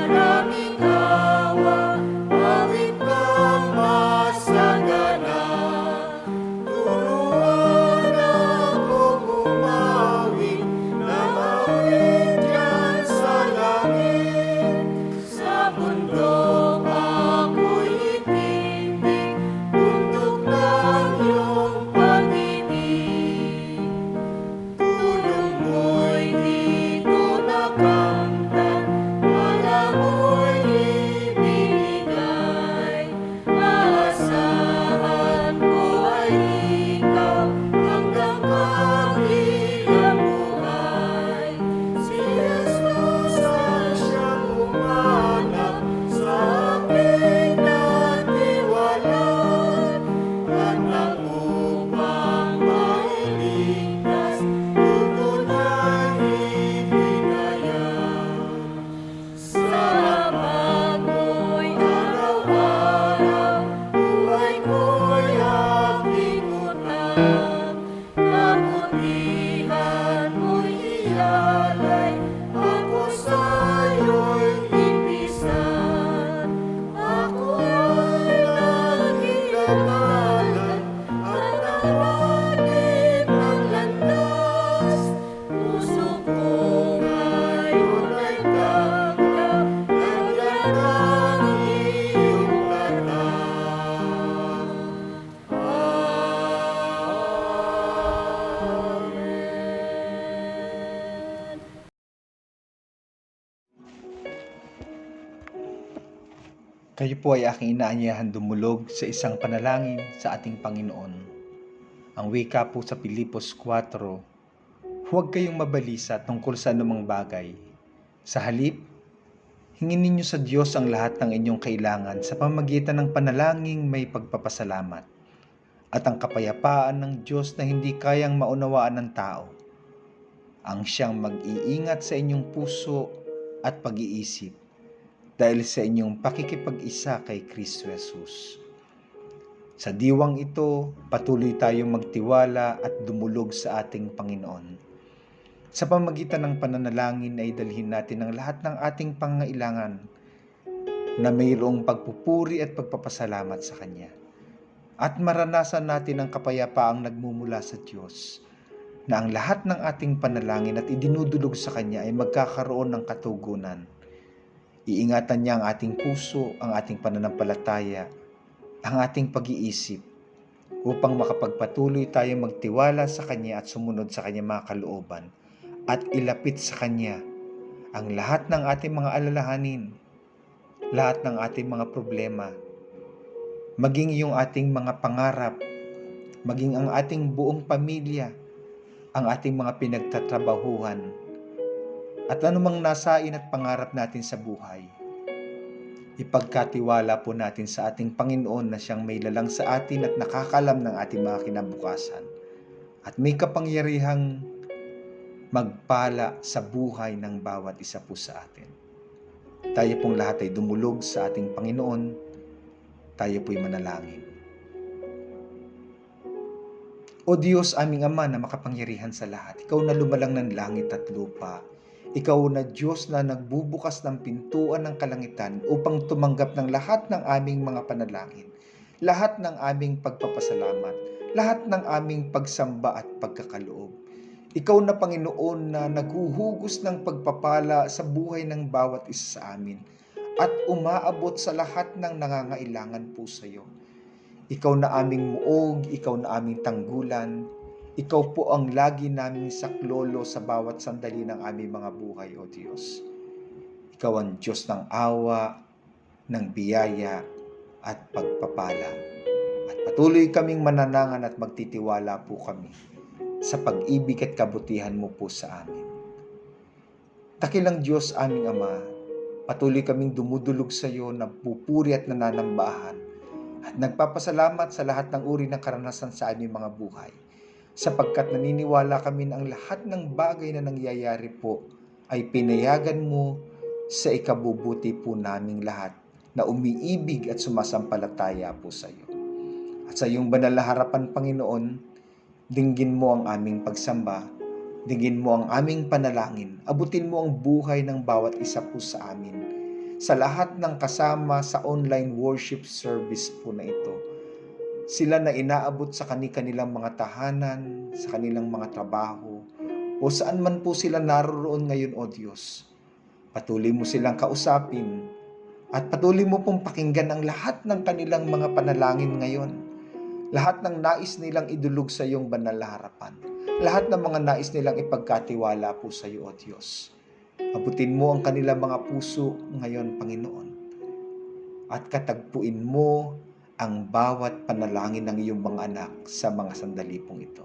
Maraming awa, awit kang ialay, ako sa'yo'y ipisan. Ako ay naghigangalan at nawanin ng landas. Puso ko ngayon ay tanggap, nandiyan ang iyong anak. Kayo po ay aking inaanyahan dumulog sa isang panalangin sa ating Panginoon. Ang wika po sa Pilipos 4, huwag kayong mabalisa tungkol sa anumang bagay. Sa halip, hingin ninyo sa Diyos ang lahat ng inyong kailangan sa pamamagitan ng panalangin may pagpapasalamat. At ang kapayapaan ng Diyos na hindi kayang maunawaan ng tao, ang siyang mag-iingat sa inyong puso at pag-iisip dahil sa inyong pakikipag-isa kay Kristo Jesus. Sa diwang ito, patuloy tayong magtiwala at dumulog sa ating Panginoon. Sa pamamagitan ng pananalangin ay dalhin natin ang lahat ng ating pangailangan na mayroong pagpupuri at pagpapasalamat sa Kanya. At maranasan natin ang kapayapaang nagmumula sa Diyos na ang lahat ng ating panalangin at idinudulog sa Kanya ay magkakaroon ng katugunan. Iingatan niya ang ating puso, ang ating pananampalataya, ang ating pag-iisip upang makapagpatuloy tayo magtiwala sa Kanya at sumunod sa Kanya mga kalooban at ilapit sa Kanya ang lahat ng ating mga alalahanin, lahat ng ating mga problema, maging yung ating mga pangarap, maging ang ating buong pamilya, ang ating mga pinagtatrabahuhan, at anumang nasain at pangarap natin sa buhay. Ipagkatiwala po natin sa ating Panginoon na siyang may lalang sa atin at nakakalam ng ating mga kinabukasan at may kapangyarihang magpala sa buhay ng bawat isa po sa atin. Tayo pong lahat ay dumulog sa ating Panginoon. Tayo po'y manalangin. O Diyos, aming Ama na makapangyarihan sa lahat, Ikaw na lumalang ng langit at lupa, Ikaw na Diyos na nagbubukas ng pintuan ng kalangitan upang tumanggap ng lahat ng aming mga panalangin, lahat ng aming pagpapasalamat, lahat ng aming pagsamba at pagkakaloob. Ikaw na Panginoon na naghuhugos ng pagpapala sa buhay ng bawat isa sa amin at umaabot sa lahat ng nangangailangan po sa iyo. Ikaw na aming muog, Ikaw na aming tanggulan, Ikaw po ang lagi naming saklolo sa bawat sandali ng aming mga buhay, O Diyos. Ikaw ang Diyos ng awa, ng biyaya at pagpapala. At patuloy kaming mananangan at magtitiwala po kami sa pag-ibig at kabutihan mo po sa amin. Dakilang Diyos, aming Ama, patuloy kaming dumudulog sa iyo, nagpupuri at nananambahan at nagpapasalamat sa lahat ng uri ng karanasan sa aming mga buhay, sapagkat naniniwala kami na ang lahat ng bagay na nangyayari po ay pinayagan mo sa ikabubuti po naming lahat na umiibig at sumasampalataya po sa iyo. At sa iyong banal na harapan, Panginoon, dinggin mo ang aming pagsamba, dinggin mo ang aming panalangin, abutin mo ang buhay ng bawat isa po sa amin, sa lahat ng kasama sa online worship service po na ito. Sila na inaabot sa kanilang mga tahanan, sa kanilang mga trabaho, o saan man po sila naroroon ngayon, O Diyos. Patuloy mo silang kausapin at patuloy mo pong pakinggan ang lahat ng kanilang mga panalangin ngayon. Lahat ng nais nilang idulog sa iyong banal na harapan. Lahat ng mga nais nilang ipagkatiwala po sa iyo, O Diyos. Abutin mo ang kanilang mga puso ngayon, Panginoon. At katagpuin mo ang bawat panalangin ng iyong mga anak sa mga sandali pong ito.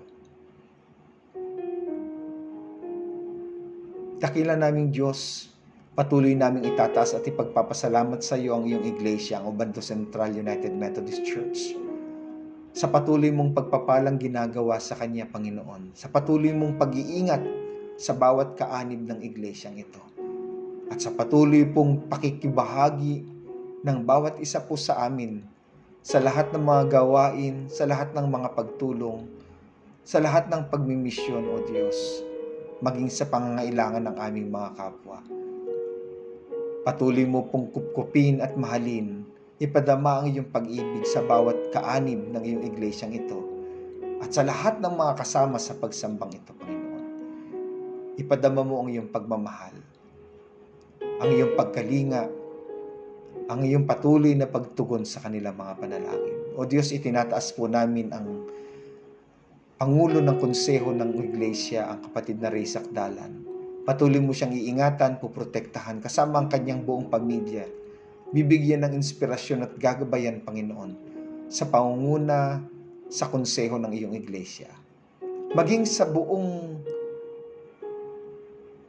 Dakila naming Diyos, patuloy naming itataas at ipagpapasalamat sa iyo ang iyong iglesia, ang Obando Central United Methodist Church, sa patuloy mong pagpapalang ginagawa sa Kanya, Panginoon, sa patuloy mong pag-iingat sa bawat kaanib ng iglesyang ito, at sa patuloy pong pakikibahagi ng bawat isa po sa amin sa lahat ng mga gawain, sa lahat ng mga pagtulong, sa lahat ng pagmimisyon, O Diyos. maging sa pangangailangan ng aming mga kapwa. Patuloy mo pong kupkupin at mahalin, ipadama ang iyong pag-ibig sa bawat kaanib ng iyong iglesyang ito at sa lahat ng mga kasama sa pagsambang ito, Panginoon. Ipadama mo ang iyong pagmamahal, ang iyong pagkalinga, ang iyong patuloy na pagtugon sa kanilang mga panalangin. O Diyos, itinataas po namin ang Pangulo ng Konseho ng Iglesia, ang kapatid na Ray Sakdalan. Patuloy mo siyang iingatan, puprotektahan, kasama ang kanyang buong pamilya. Bibigyan ng inspirasyon at gagabayan, Panginoon, sa pangunguna sa konseho ng iyong iglesia. Maging sa buong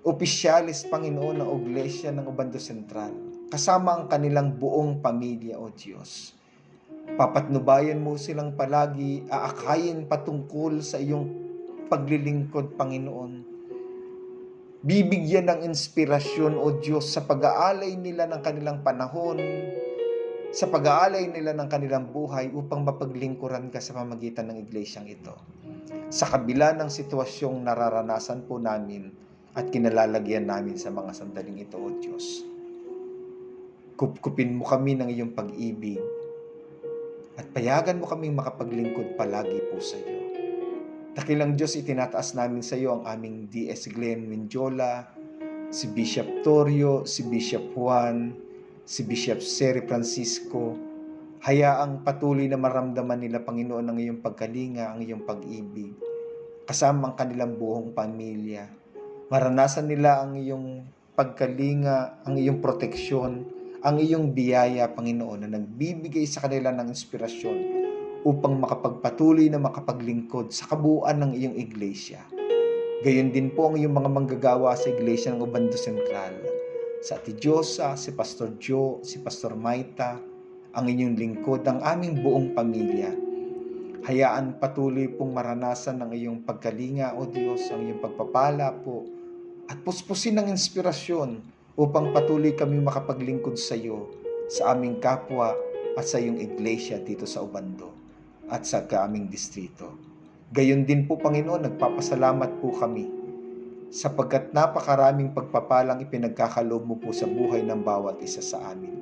opisyalis, Panginoon, ng iglesia ng Obando Sentral, kasama ang kanilang buong pamilya, O Diyos. Papatnubayan mo silang palagi, aakayin patungkol sa iyong paglilingkod, Panginoon. Bibigyan ng inspirasyon, O Diyos, sa pag-aalay nila ng kanilang panahon, sa pag-aalay nila ng kanilang buhay upang mapaglingkuran ka sa pamagitan ng iglesyang ito. Sa kabila ng sitwasyong nararanasan po namin at kinalalagyan namin sa mga sandaling ito, O Diyos, kupkupin mo kami ng iyong pag-ibig at payagan mo kaming makapaglingkod palagi po sa iyo. Dakilang Diyos, itinataas namin sa iyo ang aming D.S. Glenn Menjola, si Bishop Torio, si Bishop Juan, si Bishop Seri Francisco. Hayaang patuloy na maramdaman nila, Panginoon, ang iyong pagkalinga, ang iyong pag-ibig, kasama ang kanilang buong pamilya. Maranasan nila ang iyong pagkalinga, ang iyong proteksyon, ang iyong biyaya, Panginoon, na nagbibigay sa kanila ng inspirasyon upang makapagpatuloy na makapaglingkod sa kabuuan ng iyong iglesia. Gayon din po ang iyong mga manggagawa sa iglesia ng Obando Sentral, sa Ate Diyosa, si Pastor Joe, si Pastor Maita, ang inyong lingkod, ang aming buong pamilya. Hayaan patuloy pong maranasan ng iyong pagkalinga, O Diyos, ang iyong pagpapala po, at puspusin ng inspirasyon upang patuloy kami makapaglingkod sa iyo, sa aming kapwa at sa iyong iglesia dito sa Obando at sa aming distrito. Gayon din po, Panginoon, nagpapasalamat po kami sapagkat napakaraming pagpapalang ipinagkakaloob mo po sa buhay ng bawat isa sa amin.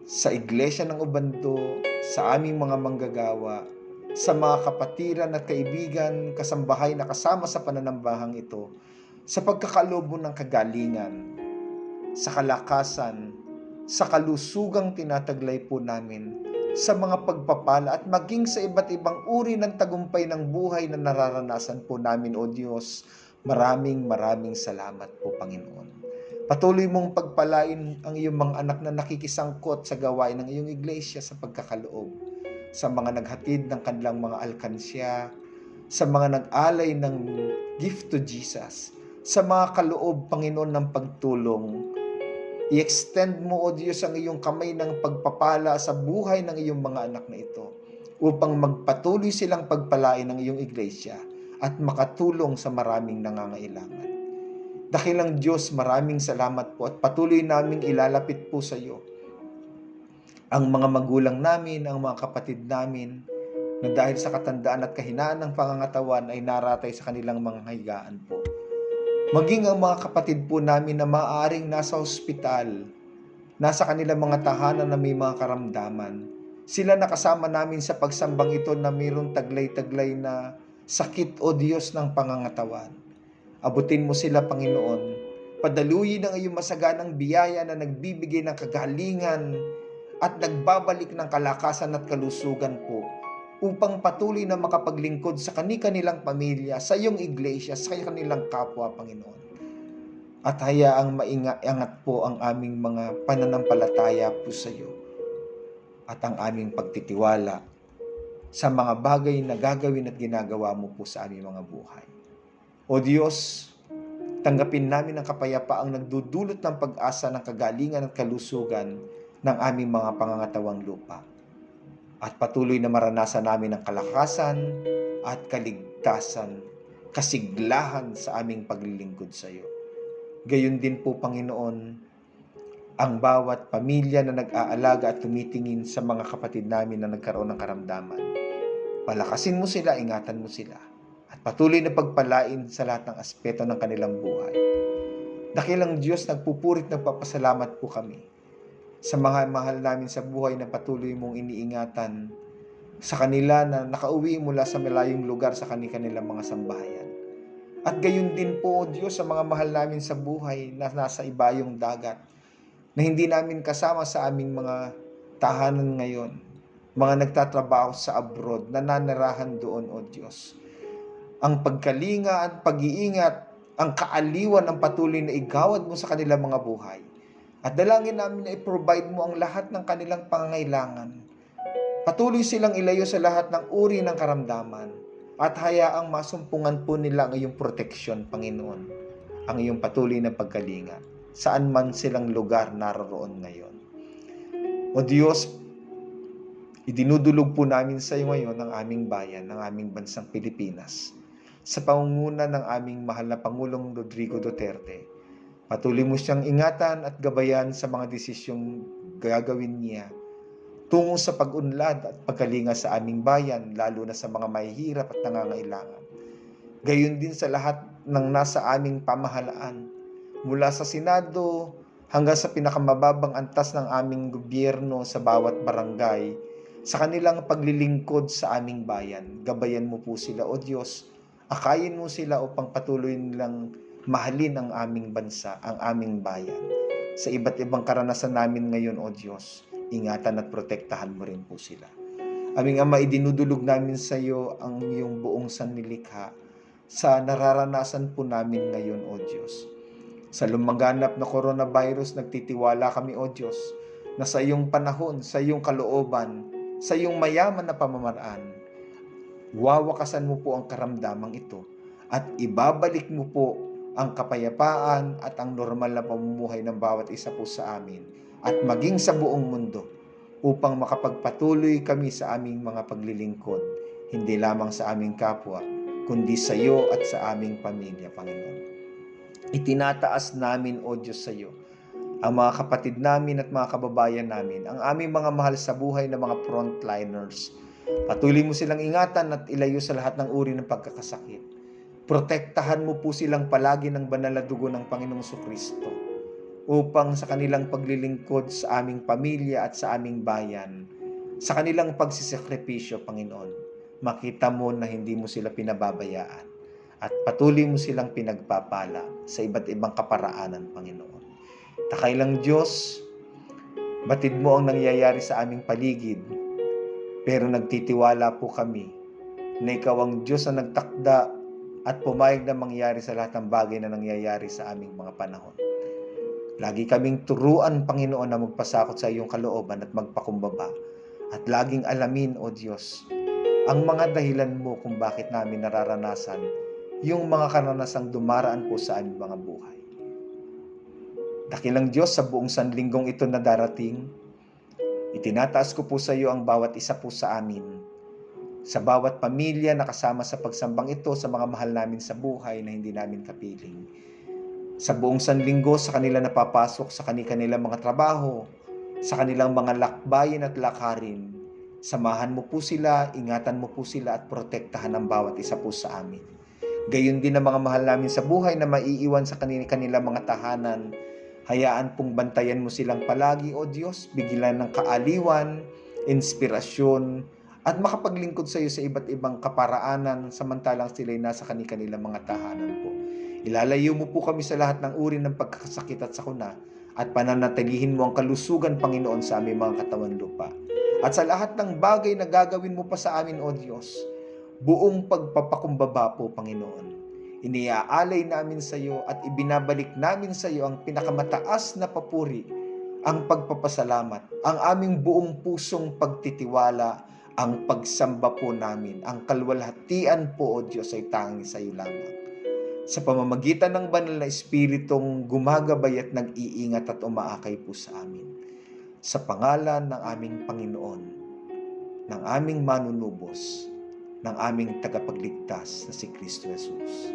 Sa iglesia ng Obando, sa aming mga manggagawa, sa mga kapatiran at kaibigan, kasambahay na kasama sa pananambahang ito, sa pagkakaloob mo ng kagalingan, sa kalakasan, sa kalusugang tinataglay po namin, sa mga pagpapala at maging sa iba't ibang uri ng tagumpay ng buhay na nararanasan po namin, O Diyos. Maraming salamat po, Panginoon. Patuloy mong pagpalain ang iyong mga anak na nakikisangkot sa gawain ng iyong iglesia sa pagkakaloob, sa mga naghatid ng kanilang mga alkansya, sa mga nag-alay ng gift to Jesus, sa mga kaloob, Panginoon, ng pagtulong. I-extend mo, O Diyos, ang iyong kamay ng pagpapala sa buhay ng iyong mga anak na ito upang magpatuloy silang pagpalain ng iyong iglesia at makatulong sa maraming nangangailangan. Dakilang Diyos, maraming salamat po at patuloy naming ilalapit po sa iyo ang mga magulang namin, ang mga kapatid namin na dahil sa katandaan at kahinaan ng pangangatawan ay naratay sa kanilang mga higaan po. Maging ang mga kapatid po namin na maaaring nasa ospital, nasa kanilang mga tahanan na may mga karamdaman. Sila nakasama namin sa pagsambang ito na mayroong taglay-taglay na sakit, O Diyos, ng pangangatawan. Abutin mo sila, Panginoon. Padaluyin ang iyong masaganang biyaya na nagbibigay ng kagalingan at nagbabalik ng kalakasan at kalusugan po upang patuloy na makapaglingkod sa kanilang pamilya, sa iyong iglesia, sa kanilang kapwa, Panginoon. At hayaang maingat po ang aming mga pananampalataya po sa iyo at ang aming pagtitiwala sa mga bagay na gagawin at ginagawa mo po sa aming mga buhay. O Diyos, tanggapin namin ang kapayapaang nagdudulot ng pag-asa ng kagalingan at kalusugan ng aming mga pangangatawang lupa. At patuloy na maranasan namin ang kalakasan at kaligtasan, kasiglahan sa aming paglilingkod sa iyo. Gayon din po, Panginoon, ang bawat pamilya na nag-aalaga at tumitingin sa mga kapatid namin na nagkaroon ng karamdaman. Palakasin mo sila, ingatan mo sila. at patuloy na pagpalain sa lahat ng aspeto ng kanilang buhay. Dakilang Diyos, nagpupurit nagpapasalamat po kami sa mga mahal namin sa buhay na patuloy mong iniingatan sa kanila na nakauwi mula sa malayong lugar sa kanilang mga sambahayan. At gayon din po, O Diyos, sa mga mahal namin sa buhay na nasa ibayong dagat, na hindi namin kasama sa aming mga tahanan ngayon, mga nagtatrabaho sa abroad, na nanirahan doon, O Diyos. Ang pagkalinga at pag-iingat, ang kaaliwan ang patuloy na igawad mo sa kanilang mga buhay. At dalangin namin na i-provide mo ang lahat ng kanilang pangangailangan. Patuloy silang ilayo sa lahat ng uri ng karamdaman. At hayaang masumpungan po nila ang iyong proteksyon, Panginoon, ang iyong patuloy na pagkalinga, saan man silang lugar naroroon ngayon. O Diyos, idinudulog po namin sa iyo ngayon ang aming bayan, ang aming bansang Pilipinas, sa pangunguna ng aming mahal na Pangulong Rodrigo Duterte. Patuloy mo siyang ingatan at gabayan sa mga desisyong gagawin niya tungo sa pag-unlad at pagkalinga sa aming bayan, lalo na sa mga mahihirap at nangangailangan. Gayon din sa lahat ng nasa aming pamahalaan, mula sa Senado hanggang sa pinakamababang antas ng aming gobyerno sa bawat barangay, sa kanilang paglilingkod sa aming bayan. Gabayan mo po sila, O Diyos. Akayin mo sila upang patuloy nilang mahalin ang aming bansa, ang aming bayan. Sa iba't ibang karanasan namin ngayon, O Diyos, ingatan at protektahan mo rin po sila. Aming Ama, idinudulog namin sa iyo ang iyong buong sanlilikha sa nararanasan po namin ngayon, O Diyos. Sa lumaganap na coronavirus, nagtitiwala kami, O Diyos, na sa iyong panahon, sa iyong kalooban, sa iyong mayaman na pamamaraan, wawakasan mo po ang karamdamang ito at ibabalik mo po ang kapayapaan at ang normal na pamumuhay ng bawat isa po sa amin at maging sa buong mundo upang makapagpatuloy kami sa aming mga paglilingkod, hindi lamang sa aming kapwa, kundi sa iyo at sa aming pamilya, Panginoon. Itinataas namin, O Diyos, sa iyo ang mga kapatid namin at mga kababayan namin, ang aming mga mahal sa buhay na mga frontliners. Patuloy mo silang ingatan at ilayo sa lahat ng uri ng pagkakasakit. Protektahan mo po silang palagi ng banal na dugo ng Panginoong Jesucristo upang sa kanilang paglilingkod sa aming pamilya at sa aming bayan, sa kanilang pagsisakripisyo, Panginoon, makita mo na hindi mo sila pinababayaan at patuloy mo silang pinagpapala sa iba't ibang kaparaanan, Panginoon. Takailang Diyos, batid mo ang nangyayari sa aming paligid, pero nagtitiwala po kami na ikaw ang Diyos na nagtakda at pumayag na mangyari sa lahat ng bagay na nangyayari sa aming mga panahon. Lagi kaming turuan, Panginoon, na magpasakot sa iyong kalooban at magpakumbaba. At laging alamin, O Diyos, ang mga dahilan mo kung bakit namin nararanasan yung mga karanasang dumaraan po sa aming mga buhay. Dakilang Diyos, sa buong sanlinggong ito na darating, itinataas ko po sa iyo ang bawat isa po sa amin, sa bawat pamilya na kasama sa pagsambang ito, sa mga mahal namin sa buhay na hindi namin kapiling. Sa buong sanlinggo, sa kanila napapasok sa kanilang mga trabaho, sa kanilang mga lakbayin at lakarin, samahan mo po sila, ingatan mo po sila at protektahan ang bawat isa po sa amin. Gayon din ang mga mahal namin sa buhay na maiiwan sa kanilang mga tahanan. Hayaan pong bantayan mo silang palagi, O Diyos, bigyan ng kaaliwan, inspirasyon, at makapaglingkod sa iyo sa iba't ibang kaparaanan samantalang sila'y nasa kanilang mga tahanan po. Ilalayo mo po kami sa lahat ng uri ng pagkakasakit at sakuna at pananatilihin mo ang kalusugan, Panginoon, sa aming mga katawan lupa. At sa lahat ng bagay na gagawin mo pa sa amin, O Diyos, buong pagpapakumbaba po, Panginoon. Iniaalay namin sa iyo at ibinabalik namin sa iyo ang pinakamataas na papuri, ang pagpapasalamat, ang aming buong pusong pagtitiwala, ang pagsamba po namin, ang kalwalhatian po, O Diyos, ay tanging sa iyo lamang. Sa pamamagitan ng banal na Espiritong gumagabay at nag-iingat at umaakay po sa amin. Sa pangalan ng aming Panginoon, ng aming manunubos, ng aming tagapagligtas na si Kristo Jesus.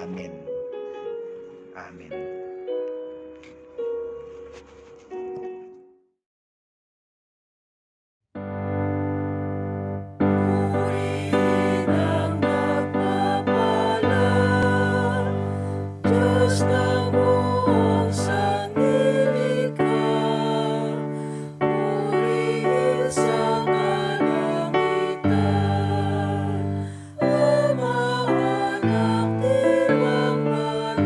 Amen. Amen. Diyos ng buong sanlilikha, purihin sa kalangitan, Ama, Anak, Diwang Banal.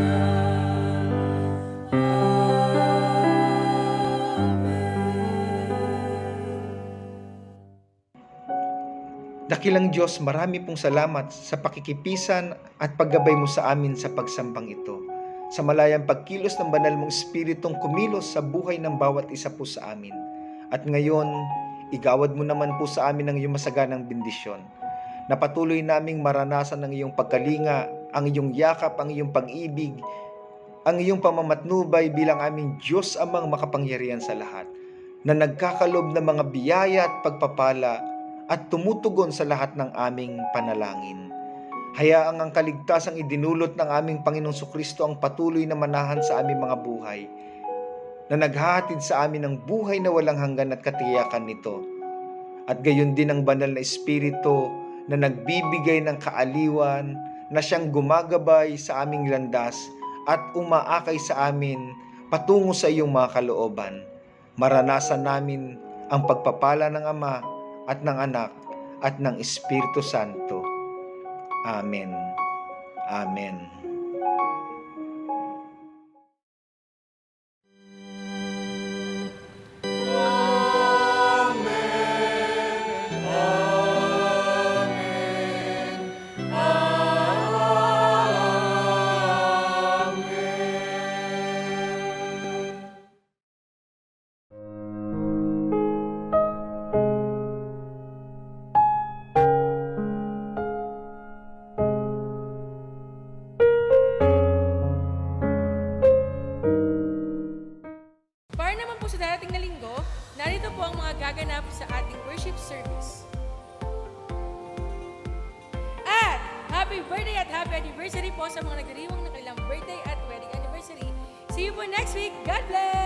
Dakilang Diyos, marami pong salamat sa pakikipisan at paggabay mo sa amin sa pagsambang ito. Sa malayang pagkilos ng banal mong Espiritong kumilos sa buhay ng bawat isa po sa amin. At ngayon, igawad mo naman po sa amin ang iyong masaganang bendisyon. Na patuloy naming maranasan ang iyong pagkalinga, ang iyong yakap, ang iyong pag-ibig, ang iyong pamamatnubay bilang aming Diyos Amang makapangyarihan sa lahat, na nagkakalob ng mga biyaya at pagpapala at tumutugon sa lahat ng aming panalangin. Hayaang ang kaligtasang idinulot ng aming Panginoong Sukristo ang patuloy na manahan sa aming mga buhay, na naghahatid sa amin ng buhay na walang hanggan at katiyakan nito. At gayon din ang banal na Espiritu na nagbibigay ng kaaliwan, na siyang gumagabay sa aming landas at umaakay sa amin patungo sa iyong mga kalooban. Maranasan namin ang pagpapala ng Ama at ng Anak at ng Espiritu Santo. Amen. Amen. Para naman po sa darating na linggo, narito po ang mga gaganap sa ating worship service. At happy birthday at happy anniversary po sa mga nagdiriwang ng kanilang birthday at wedding anniversary. See you po next week. God bless!